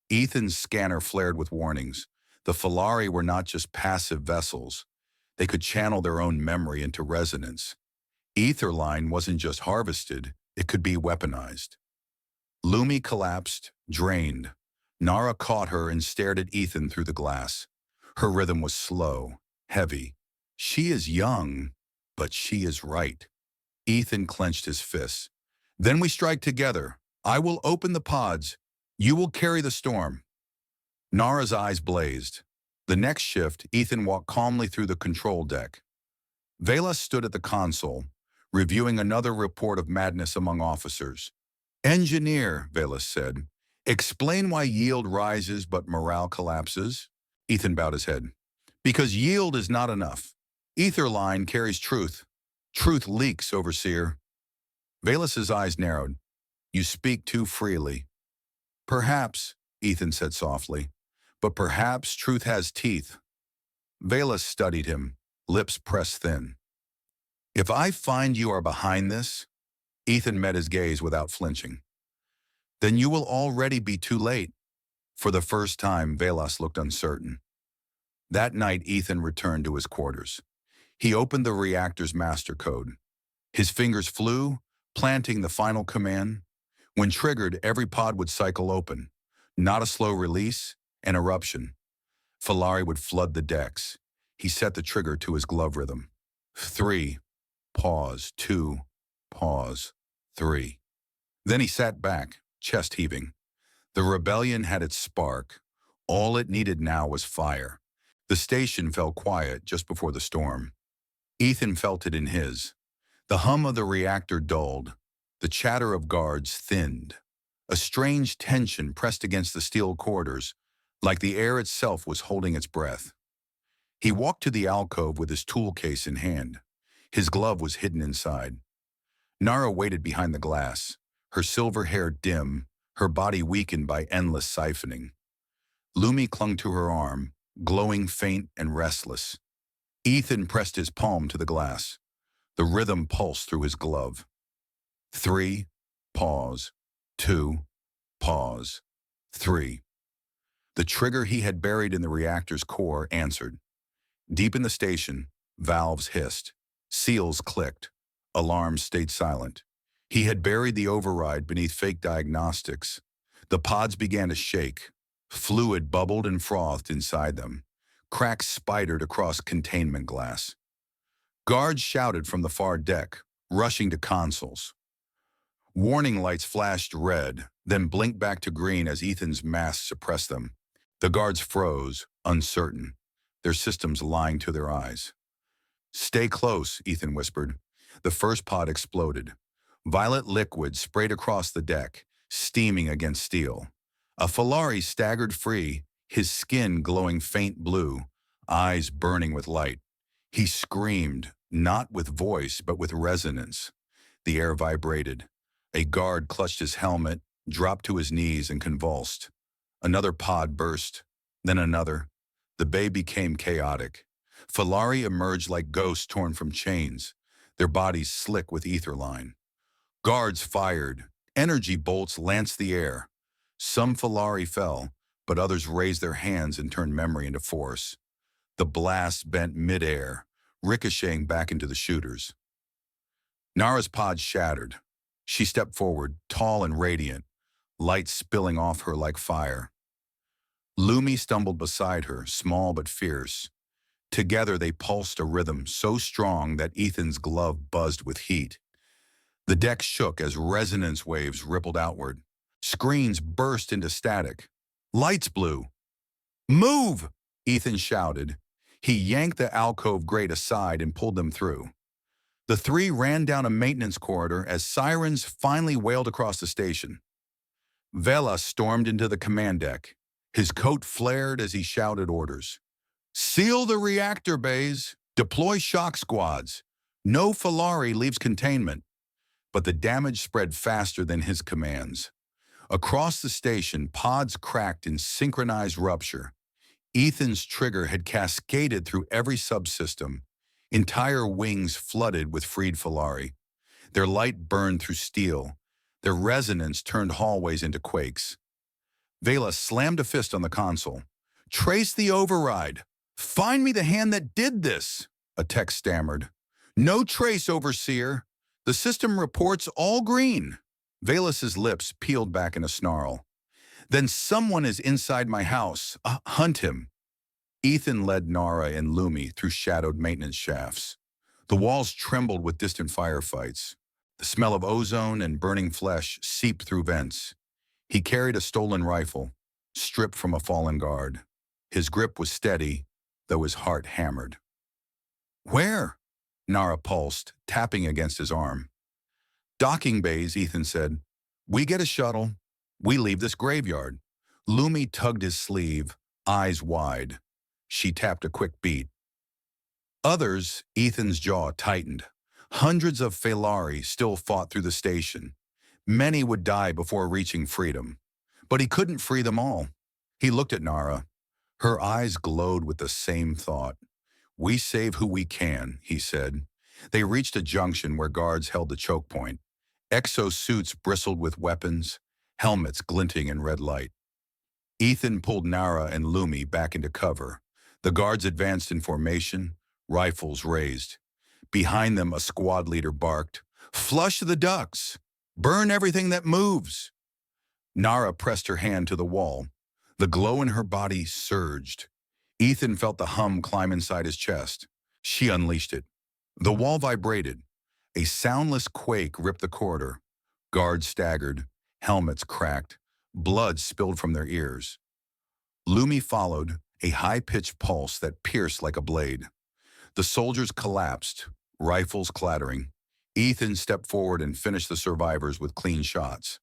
Ethan's scanner flared with warnings. The Felari were not just passive vessels. They could channel their own memory into resonance. Aetherline wasn't just harvested, it could be weaponized. Lumi collapsed, drained. Nara caught her and stared at Ethan through the glass. Her rhythm was slow, heavy. "She is young, but she is right." Ethan clenched his fists. "Then we strike together. I will open the pods. You will carry the storm." Nara's eyes blazed. The next shift, Ethan walked calmly through the control deck. Velas stood at the console, reviewing another report of madness among officers. "Engineer," Velas said, "explain why yield rises but morale collapses." Ethan bowed his head. "Because yield is not enough. Aetherline carries truth. Truth leaks, overseer." Velas's eyes narrowed. "You speak too freely." "Perhaps," Ethan said softly. But perhaps truth has teeth. Vela studied him, lips pressed thin. If I find you are behind this, Ethan met his gaze without flinching, then you will already be too late. For the first time, Velas looked uncertain. That night, Ethan returned to his quarters. He opened the reactor's master code. His fingers flew, planting the final command. When triggered, every pod would cycle open. Not a slow release, an eruption. Felari would flood the decks. He set the trigger to his glove rhythm. 3, pause, 2, pause, 3. Then he sat back, chest heaving. The rebellion had its spark. All it needed now was fire. The station fell quiet just before the storm. Ethan felt it in his. The hum of the reactor dulled. The chatter of guards thinned. A strange tension pressed against the steel corridors, like the air itself was holding its breath. He walked to the alcove with his tool case in hand. His glove was hidden inside. Nara waited behind the glass, her silver hair dim, her body weakened by endless siphoning. Lumi clung to her arm, glowing faint and restless. Ethan pressed his palm to the glass. The rhythm pulsed through his glove. 3, pause, 2, pause, 3. The trigger he had buried in the reactor's core answered. Deep in the station, valves hissed, seals clicked, alarms stayed silent. He had buried the override beneath fake diagnostics. The pods began to shake. Fluid bubbled and frothed inside them. Cracks spidered across containment glass. Guards shouted from the far deck, rushing to consoles. Warning lights flashed red, then blinked back to green as Ethan's mask suppressed them. The guards froze, uncertain, their systems lying to their eyes. Stay close, Ethan whispered. The first pod exploded. Violet liquid sprayed across the deck, steaming against steel. A Felari staggered free, his skin glowing faint blue, eyes burning with light. He screamed, not with voice, but with resonance. The air vibrated. A guard clutched his helmet, dropped to his knees, and convulsed. Another pod burst, then another. The bay became chaotic. Felari emerged like ghosts torn from chains, their bodies slick with Aetherline. Guards fired. Energy bolts lanced the air. Some Felari fell, but others raised their hands and turned memory into force. The blast bent midair, ricocheting back into the shooters. Nara's pod shattered. She stepped forward, tall and radiant, light spilling off her like fire. Lumi stumbled beside her, small but fierce. Together they pulsed a rhythm so strong that Ethan's glove buzzed with heat. The deck shook as resonance waves rippled outward. Screens burst into static. Lights blew. "Move!" Ethan shouted. He yanked the alcove grate aside and pulled them through. The three ran down a maintenance corridor as sirens finally wailed across the station. Vela stormed into the command deck. His coat flared as he shouted orders. "Seal the reactor bays. Deploy shock squads. No Felari leaves containment." But the damage spread faster than his commands. Across the station, pods cracked in synchronized rupture. Ethan's trigger had cascaded through every subsystem. Entire wings flooded with freed Felari. Their light burned through steel. Their resonance turned hallways into quakes. Vela slammed a fist on the console. "Trace the override. Find me the hand that did this," a text stammered. "No trace, Overseer. The system reports all green." Velas's lips peeled back in a snarl. "Then someone is inside my house. Hunt him." Ethan led Nara and Lumi through shadowed maintenance shafts. The walls trembled with distant firefights. The smell of ozone and burning flesh seeped through vents. He carried a stolen rifle, stripped from a fallen guard. His grip was steady, though his heart hammered. "Where?" Nara pulsed, tapping against his arm. "Docking bays," Ethan said. "We get a shuttle. We leave this graveyard." Lumi tugged his sleeve, eyes wide. She tapped a quick beat. Others, Ethan's jaw tightened. Hundreds of Felari still fought through the station. Many would die before reaching freedom. But he couldn't free them all. He looked at Nara. Her eyes glowed with the same thought. "We save who we can," he said. They reached a junction where guards held the choke point. Exosuits bristled with weapons, helmets glinting in red light. Ethan pulled Nara and Lumi back into cover. The guards advanced in formation, rifles raised. Behind them, a squad leader barked, "Flush the ducks! Burn everything that moves!" Nara pressed her hand to the wall. The glow in her body surged. Ethan felt the hum climb inside his chest. She unleashed it. The wall vibrated. A soundless quake ripped the corridor. Guards staggered, helmets cracked, blood spilled from their ears. Lumi followed, a high-pitched pulse that pierced like a blade. The soldiers collapsed, rifles clattering. Ethan stepped forward and finished the survivors with clean shots.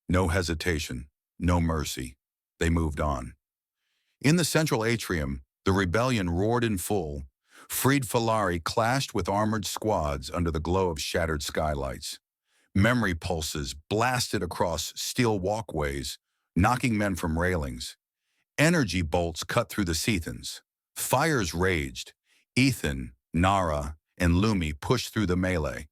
No hesitation, no mercy. They moved on. In the central atrium, the rebellion roared in full. Freed Felari clashed with armored squads under the glow of shattered skylights. Memory pulses blasted across steel walkways, knocking men from railings. Energy bolts cut through the Cethans. Fires raged. Ethan, Nara, and Lumi pushed through the melee.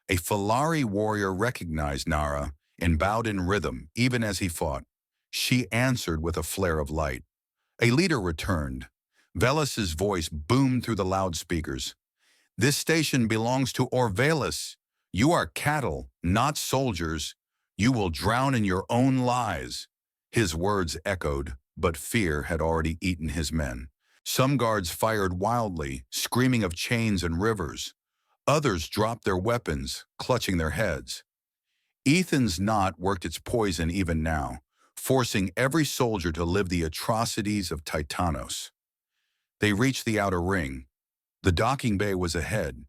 A Felari warrior recognized Nara and bowed in rhythm even as he fought. She answered with a flare of light. A leader returned. Velas's voice boomed through the loudspeakers. "This station belongs to Orvelis. You are cattle, not soldiers. You will drown in your own lies." His words echoed, but fear had already eaten his men. Some guards fired wildly, screaming of chains and rivers. Others dropped their weapons, clutching their heads. Ethan's knot worked its poison even now, forcing every soldier to live the atrocities of Titanos. They reached the outer ring. The docking bay was ahead.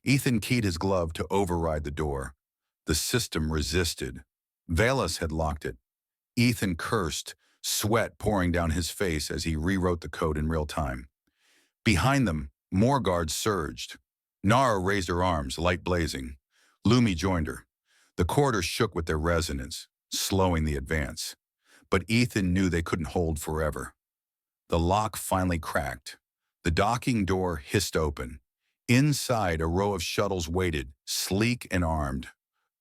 Ethan keyed his glove to override the door. The system resisted. Velas had locked it. Ethan cursed, sweat pouring down his face as he rewrote the code in real time. Behind them, more guards surged. Nara raised her arms, light blazing. Lumi joined her. The corridor shook with their resonance, slowing the advance. But Ethan knew they couldn't hold forever. The lock finally cracked. The docking door hissed open. Inside, a row of shuttles waited, sleek and armed.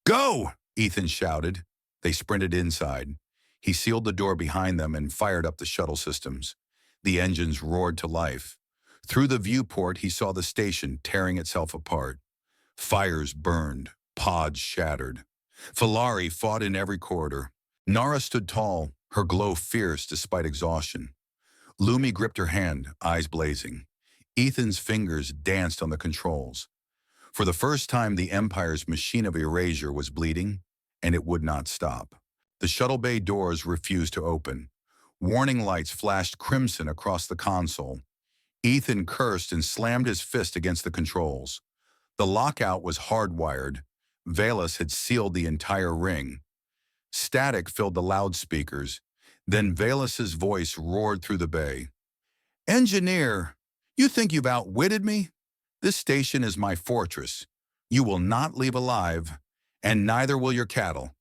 "Go!" Ethan shouted. They sprinted inside. He sealed the door behind them and fired up the shuttle systems. The engines roared to life. Through the viewport, he saw the station tearing itself apart. Fires burned, pods shattered. Felari fought in every corridor. Nara stood tall, her glow fierce despite exhaustion. Lumi gripped her hand, eyes blazing. Ethan's fingers danced on the controls. For the first time, the Empire's machine of erasure was bleeding, and it would not stop. The shuttle bay doors refused to open. Warning lights flashed crimson across the console. Ethan cursed and slammed his fist against the controls. The lockout was hardwired. Velas had sealed the entire ring. Static filled the loudspeakers. Then Velas's voice roared through the bay. "Engineer, you think you've outwitted me? This station is my fortress. You will not leave alive, and neither will your cattle."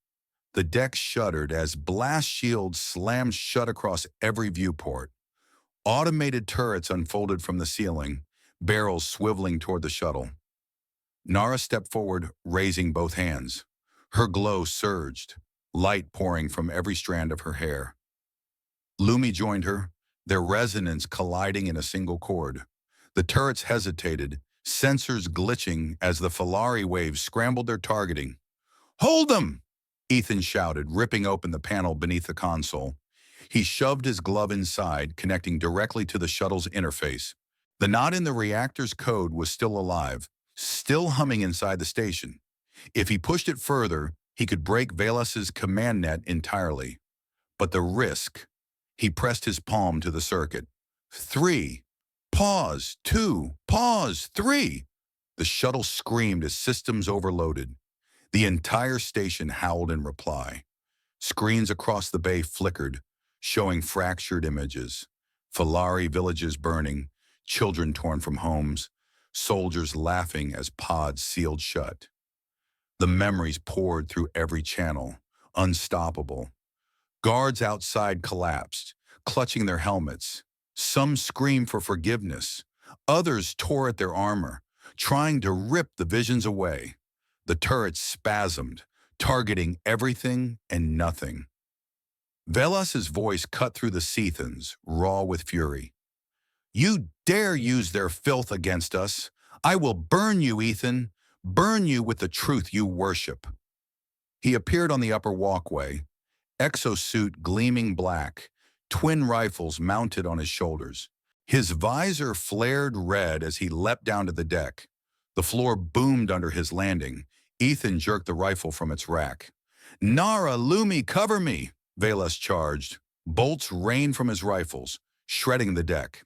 The deck shuddered as blast shields slammed shut across every viewport. Automated turrets unfolded from the ceiling, barrels swiveling toward the shuttle. Nara stepped forward, raising both hands. Her glow surged, light pouring from every strand of her hair. Lumi joined her, their resonance colliding in a single chord. The turrets hesitated, sensors glitching as the Felari waves scrambled their targeting. "Hold them!" Ethan shouted, ripping open the panel beneath the console. He shoved his glove inside, connecting directly to the shuttle's interface. The knot in the reactor's code was still alive, still humming inside the station. If he pushed it further, he could break Velas's command net entirely. But the risk... He pressed his palm to the circuit. 3. Pause. 2. Pause. 3. The shuttle screamed as systems overloaded. The entire station howled in reply. Screens across the bay flickered, showing fractured images. Felari villages burning, children torn from homes, soldiers laughing as pods sealed shut. The memories poured through every channel, unstoppable. Guards outside collapsed, clutching their helmets. Some screamed for forgiveness. Others tore at their armor, trying to rip the visions away. The turrets spasmed, targeting everything and nothing. Velas's voice cut through the Seathans, raw with fury. "You dare use their filth against us? I will burn you, Ethan. Burn you with the truth you worship." He appeared on the upper walkway, exosuit gleaming black, twin rifles mounted on his shoulders. His visor flared red as he leapt down to the deck. The floor boomed under his landing. Ethan jerked the rifle from its rack. "Nara, Lumi, cover me!" Velas charged. Bolts rained from his rifles, shredding the deck.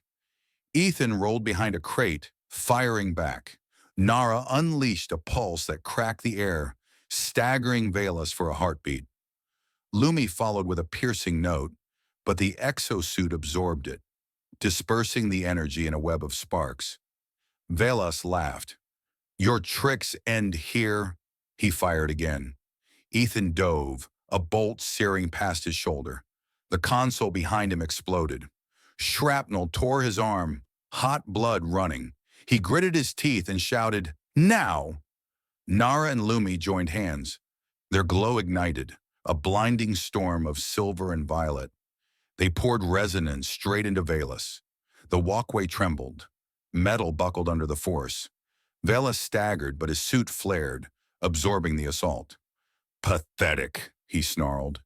Ethan rolled behind a crate, firing back. Nara unleashed a pulse that cracked the air, staggering Velas for a heartbeat. Lumi followed with a piercing note, but the exosuit absorbed it, dispersing the energy in a web of sparks. Velas laughed. "Your tricks end here." He fired again. Ethan dove, a bolt searing past his shoulder. The console behind him exploded. Shrapnel tore his arm, hot blood running. He gritted his teeth and shouted, "Now!" Nara and Lumi joined hands. Their glow ignited, a blinding storm of silver and violet. They poured resonance straight into Velas. The walkway trembled. Metal buckled under the force. Velas staggered, but his suit flared, absorbing the assault. "Pathetic," he snarled.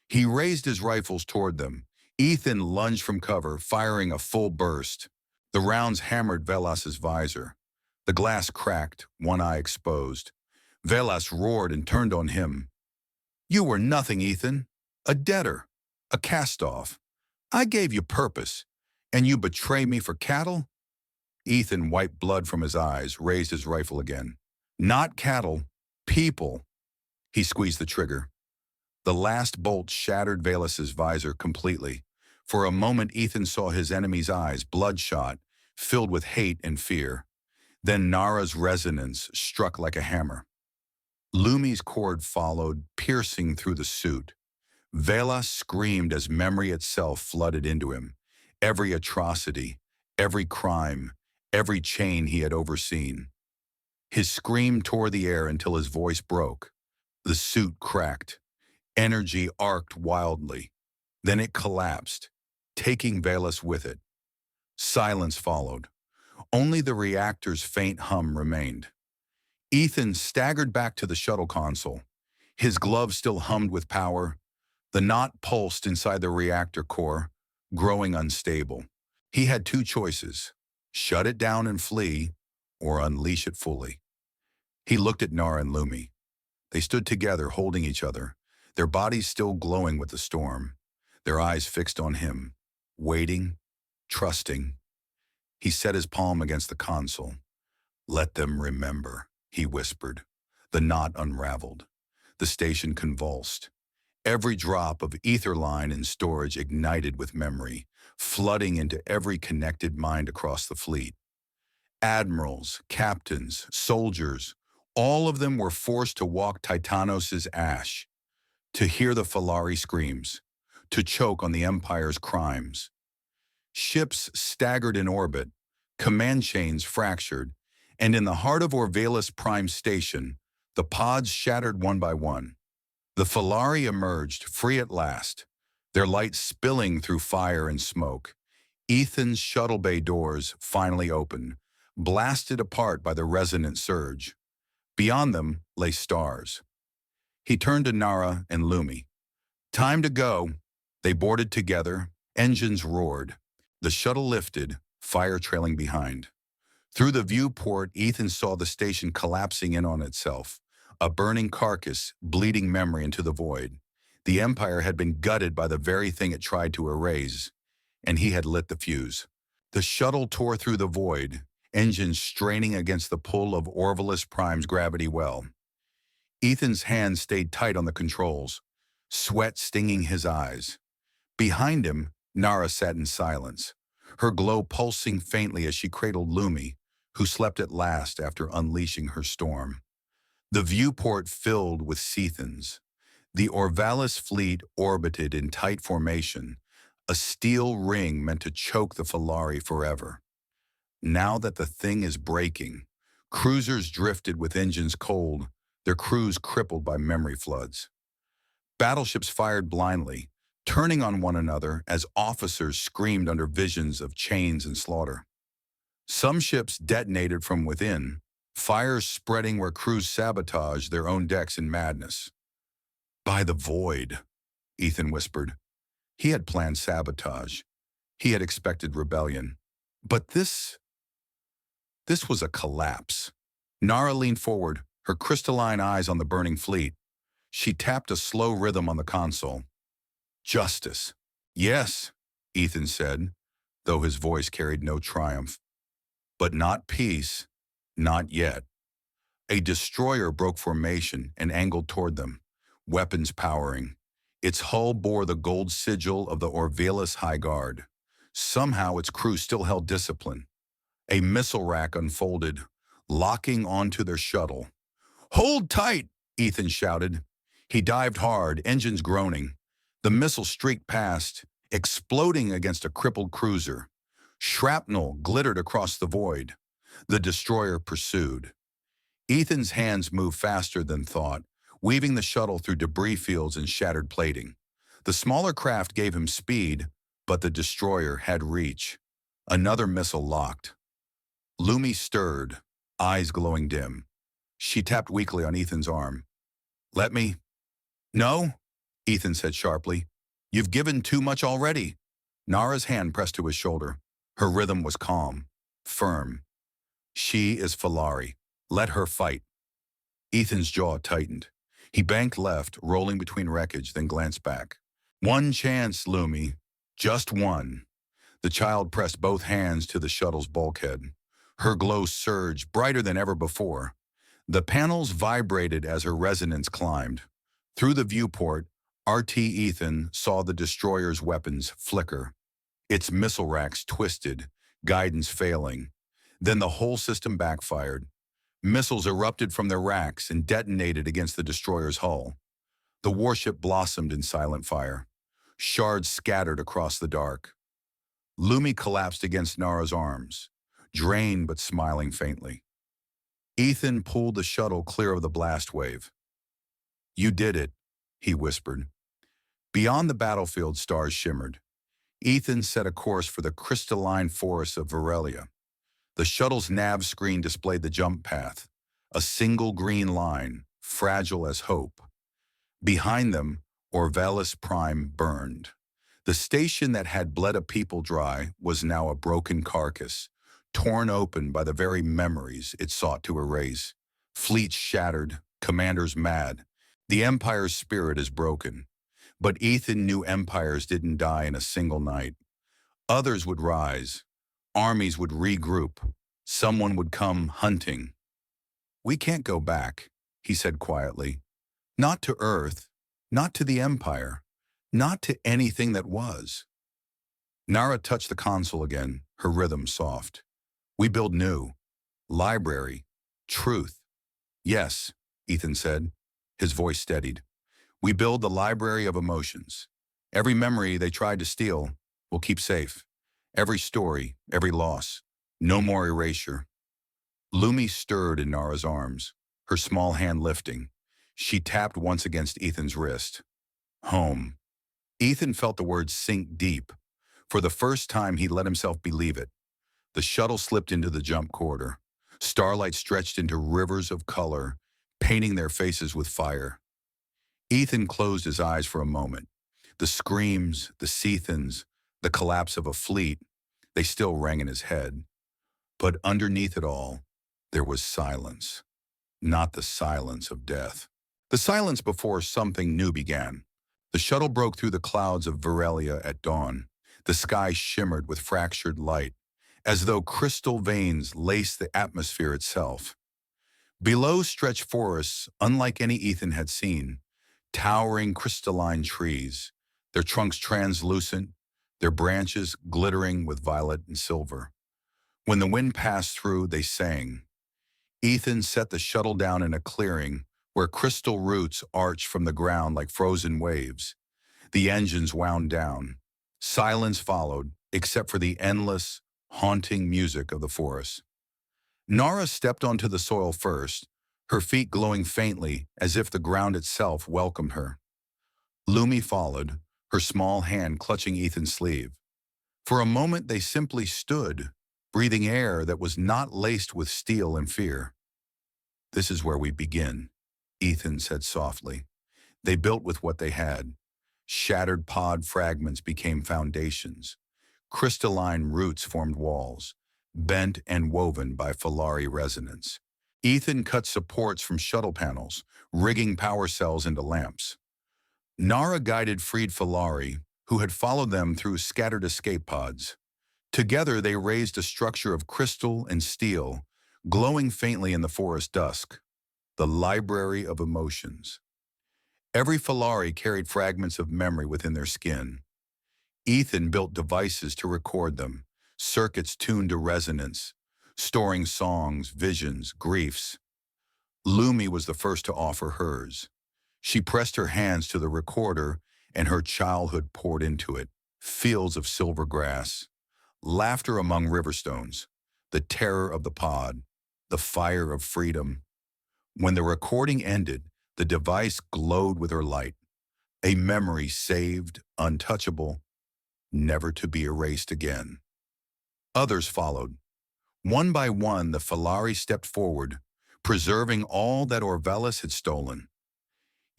He raised his rifles toward them. Ethan lunged from cover, firing a full burst. The rounds hammered Velas's visor. The glass cracked, one eye exposed. Velas roared and turned on him. "You were nothing, Ethan. A debtor. A cast-off. I gave you purpose, and you betray me for cattle?" Ethan wiped blood from his eyes, raised his rifle again. "Not cattle. People." He squeezed the trigger. The last bolt shattered Velas's visor completely. For a moment, Ethan saw his enemy's eyes, bloodshot, filled with hate and fear. Then Nara's resonance struck like a hammer. Lumi's cord followed, piercing through the suit. Velas screamed as memory itself flooded into him. Every atrocity, every crime, every chain he had overseen. His scream tore the air until his voice broke. The suit cracked. Energy arced wildly. Then it collapsed, taking Velas with it. Silence followed. Only the reactor's faint hum remained. Ethan staggered back to the shuttle console. His glove still hummed with power. The knot pulsed inside the reactor core, growing unstable. He had two choices: shut it down and flee, or unleash it fully. He looked at Nara and Lumi. They stood together, holding each other, their bodies still glowing with the storm, their eyes fixed on him, waiting, trusting. He set his palm against the console. "Let them remember," he whispered. The knot unraveled. The station convulsed. Every drop of Aetherline in storage ignited with memory, flooding into every connected mind across the fleet. Admirals, captains, soldiers, all of them were forced to walk Titanos' ash, to hear the Felari screams, to choke on the Empire's crimes. Ships staggered in orbit, command chains fractured, and in the heart of Orvalis Prime Station, the pods shattered one by one. The Felari emerged, free at last, their light spilling through fire and smoke. Ethan's shuttle bay doors finally opened, blasted apart by the resonant surge. Beyond them lay stars. He turned to Nara and Lumi. "Time to go." They boarded together, engines roared. The shuttle lifted, fire trailing behind. Through the viewport, Ethan saw the station collapsing in on itself, a burning carcass, bleeding memory into the void. The Empire had been gutted by the very thing it tried to erase, and he had lit the fuse. The shuttle tore through the void, engines straining against the pull of Orvalis Prime's gravity well. Ethan's hands stayed tight on the controls, sweat stinging his eyes. Behind him, Nara sat in silence, her glow pulsing faintly as she cradled Lumi, who slept at last after unleashing her storm. The viewport filled with Seathans. The Orvalis fleet orbited in tight formation, a steel ring meant to choke the Felari forever. Now that the thing is breaking, cruisers drifted with engines cold, their crews crippled by memory floods. Battleships fired blindly, turning on one another as officers screamed under visions of chains and slaughter. Some ships detonated from within, fires spreading where crews sabotaged their own decks in madness. "By the void," Ethan whispered. He had planned sabotage. He had expected rebellion. But this was a collapse. Nara leaned forward, her crystalline eyes on the burning fleet. She tapped a slow rhythm on the console. "Justice." "Yes," Ethan said, though his voice carried no triumph. "But not peace. Not yet." A destroyer broke formation and angled toward them, weapons powering. Its hull bore the gold sigil of the Orvalis High Guard. Somehow its crew still held discipline. A missile rack unfolded, locking onto their shuttle. "Hold tight," Ethan shouted. He dived hard, engines groaning. The missile streaked past, exploding against a crippled cruiser. Shrapnel glittered across the void. The destroyer pursued. Ethan's hands moved faster than thought, weaving the shuttle through debris fields and shattered plating. The smaller craft gave him speed, but the destroyer had reach. Another missile locked. Lumi stirred, eyes glowing dim. She tapped weakly on Ethan's arm. "Let me—" "No," Ethan said sharply. "You've given too much already." Nara's hand pressed to his shoulder. Her rhythm was calm, firm. "She is Felari. Let her fight." Ethan's jaw tightened. He banked left, rolling between wreckage, then glanced back. "One chance, Lumi. Just one." The child pressed both hands to the shuttle's bulkhead. Her glow surged, brighter than ever before. The panels vibrated as her resonance climbed. Through the viewport, RT Ethan saw the destroyer's weapons flicker. Its missile racks twisted, guidance failing. Then the whole system backfired. Missiles erupted from their racks and detonated against the destroyer's hull. The warship blossomed in silent fire. Shards scattered across the dark. Lumi collapsed against Nara's arms, drained but smiling faintly. Ethan pulled the shuttle clear of the blast wave. "You did it," he whispered. Beyond the battlefield, stars shimmered. Ethan set a course for the crystalline forests of Varelia. The shuttle's nav screen displayed the jump path, a single green line, fragile as hope. Behind them, Orvalis Prime burned. The station that had bled a people dry was now a broken carcass, torn open by the very memories it sought to erase. Fleets shattered, commanders mad. The Empire's spirit is broken. But Ethan knew empires didn't die in a single night. Others would rise. Armies would regroup. Someone would come hunting. "We can't go back," he said quietly. "Not to Earth, not to the Empire, not to anything that was." Nara touched the console again, her rhythm soft. "We build new. Library. Truth." "Yes," Ethan said. His voice steadied. "We build the library of emotions. Every memory they tried to steal, we'll keep safe. Every story, every loss. No more erasure." Lumi stirred in Nara's arms, her small hand lifting. She tapped once against Ethan's wrist. "Home." Ethan felt the words sink deep. For the first time, he let himself believe it. The shuttle slipped into the jump corridor. Starlight stretched into rivers of color, painting their faces with fire. Ethan closed his eyes for a moment. The screams, the seathens, the collapse of a fleet, they still rang in his head. But underneath it all, there was silence. Not the silence of death. The silence before something new began. The shuttle broke through the clouds of Varelia at dawn. The sky shimmered with fractured light, as though crystal veins laced the atmosphere itself. Below stretched forests, unlike any Ethan had seen, towering crystalline trees, their trunks translucent, their branches glittering with violet and silver. When the wind passed through, they sang. Ethan set the shuttle down in a clearing where crystal roots arched from the ground like frozen waves. The engines wound down. Silence followed, except for the endless, haunting music of the forest. Nara stepped onto the soil first, her feet glowing faintly as if the ground itself welcomed her. Lumi followed, her small hand clutching Ethan's sleeve. For a moment they simply stood, breathing air that was not laced with steel and fear. "This is where we begin," Ethan said softly. They built with what they had. Shattered pod fragments became foundations. Crystalline roots formed walls, bent and woven by Felari resonance. Ethan cut supports from shuttle panels, rigging power cells into lamps. Nara guided freed Felari, who had followed them through scattered escape pods. Together they raised a structure of crystal and steel, glowing faintly in the forest dusk. The Library of Emotions. Every Felari carried fragments of memory within their skin. Ethan built devices to record them, circuits tuned to resonance, storing songs, visions, griefs. Lumi was the first to offer hers. She pressed her hands to the recorder, and her childhood poured into it. Fields of silver grass, laughter among riverstones, the terror of the pod, the fire of freedom. When the recording ended, the device glowed with her light, a memory saved, untouchable, never to be erased again. Others followed. One by one, the Felari stepped forward, preserving all that Orvelis had stolen.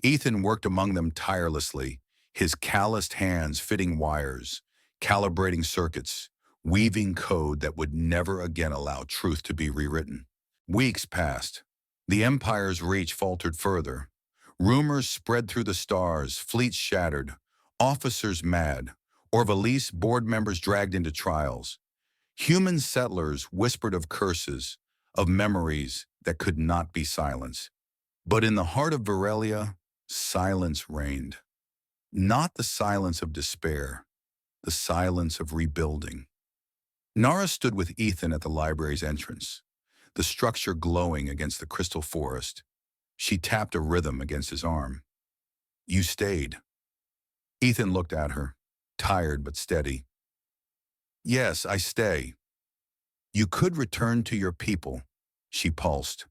Ethan worked among them tirelessly, his calloused hands fitting wires, calibrating circuits, weaving code that would never again allow truth to be rewritten. Weeks passed. The Empire's reach faltered further. Rumors spread through the stars, fleets shattered, officers mad, Orvelis board members dragged into trials. Human settlers whispered of curses, of memories that could not be silenced. But in the heart of Varelia, silence reigned. Not the silence of despair, the silence of rebuilding. Nara stood with Ethan at the library's entrance, the structure glowing against the crystal forest. She tapped a rhythm against his arm. "You stayed." Ethan looked at her, tired but steady. "Yes, I stay." "You could return to your people," she pulsed.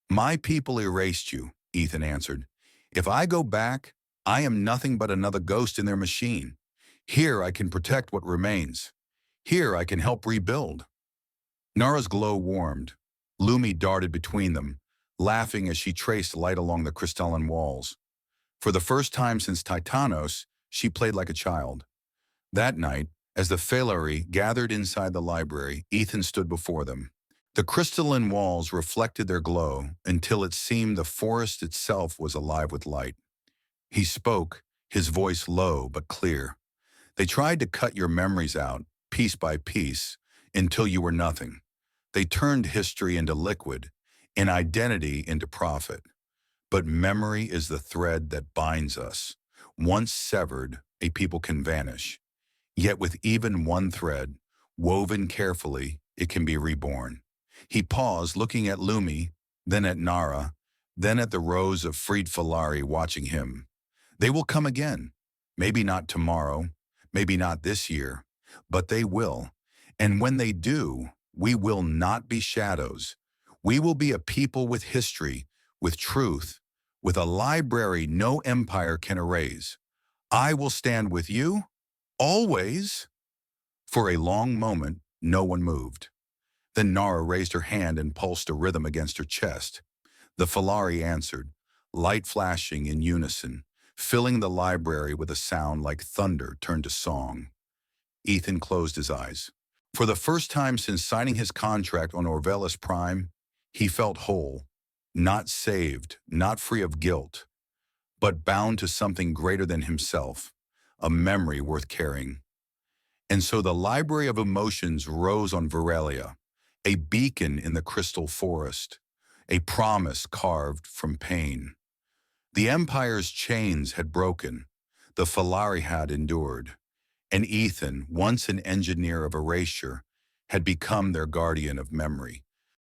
"My people erased you," Ethan answered. "If I go back, I am nothing but another ghost in their machine. Here I can protect what remains. Here I can help rebuild." Nara's glow warmed. Lumi darted between them, laughing as she traced light along the crystalline walls. For the first time since Titanos, she played like a child. That night, as the Felari gathered inside the library, Ethan stood before them. The crystalline walls reflected their glow until it seemed the forest itself was alive with light. He spoke, his voice low but clear. "They tried to cut your memories out, piece by piece, until you were nothing. They turned history into liquid, and identity into profit. But memory is the thread that binds us. Once severed, a people can vanish. Yet with even one thread, woven carefully, it can be reborn." He paused, looking at Lumi, then at Nara, then at the rows of freed Felari watching him. "They will come again. Maybe not tomorrow, maybe not this year, but they will. And when they do, we will not be shadows. We will be a people with history, with truth, with a library no empire can erase. I will stand with you, always." For a long moment, no one moved. Then Nara raised her hand and pulsed a rhythm against her chest. The Felari answered, light flashing in unison, filling the library with a sound like thunder turned to song. Ethan closed his eyes. For the first time since signing his contract on Orvelis Prime, he felt whole, not saved, not free of guilt, but bound to something greater than himself, a memory worth carrying. And so the Library of Emotions rose on Varelia, a beacon in the crystal forest, a promise carved from pain. The Empire's chains had broken, the Felari had endured, and Ethan, once an engineer of erasure, had become their guardian of memory.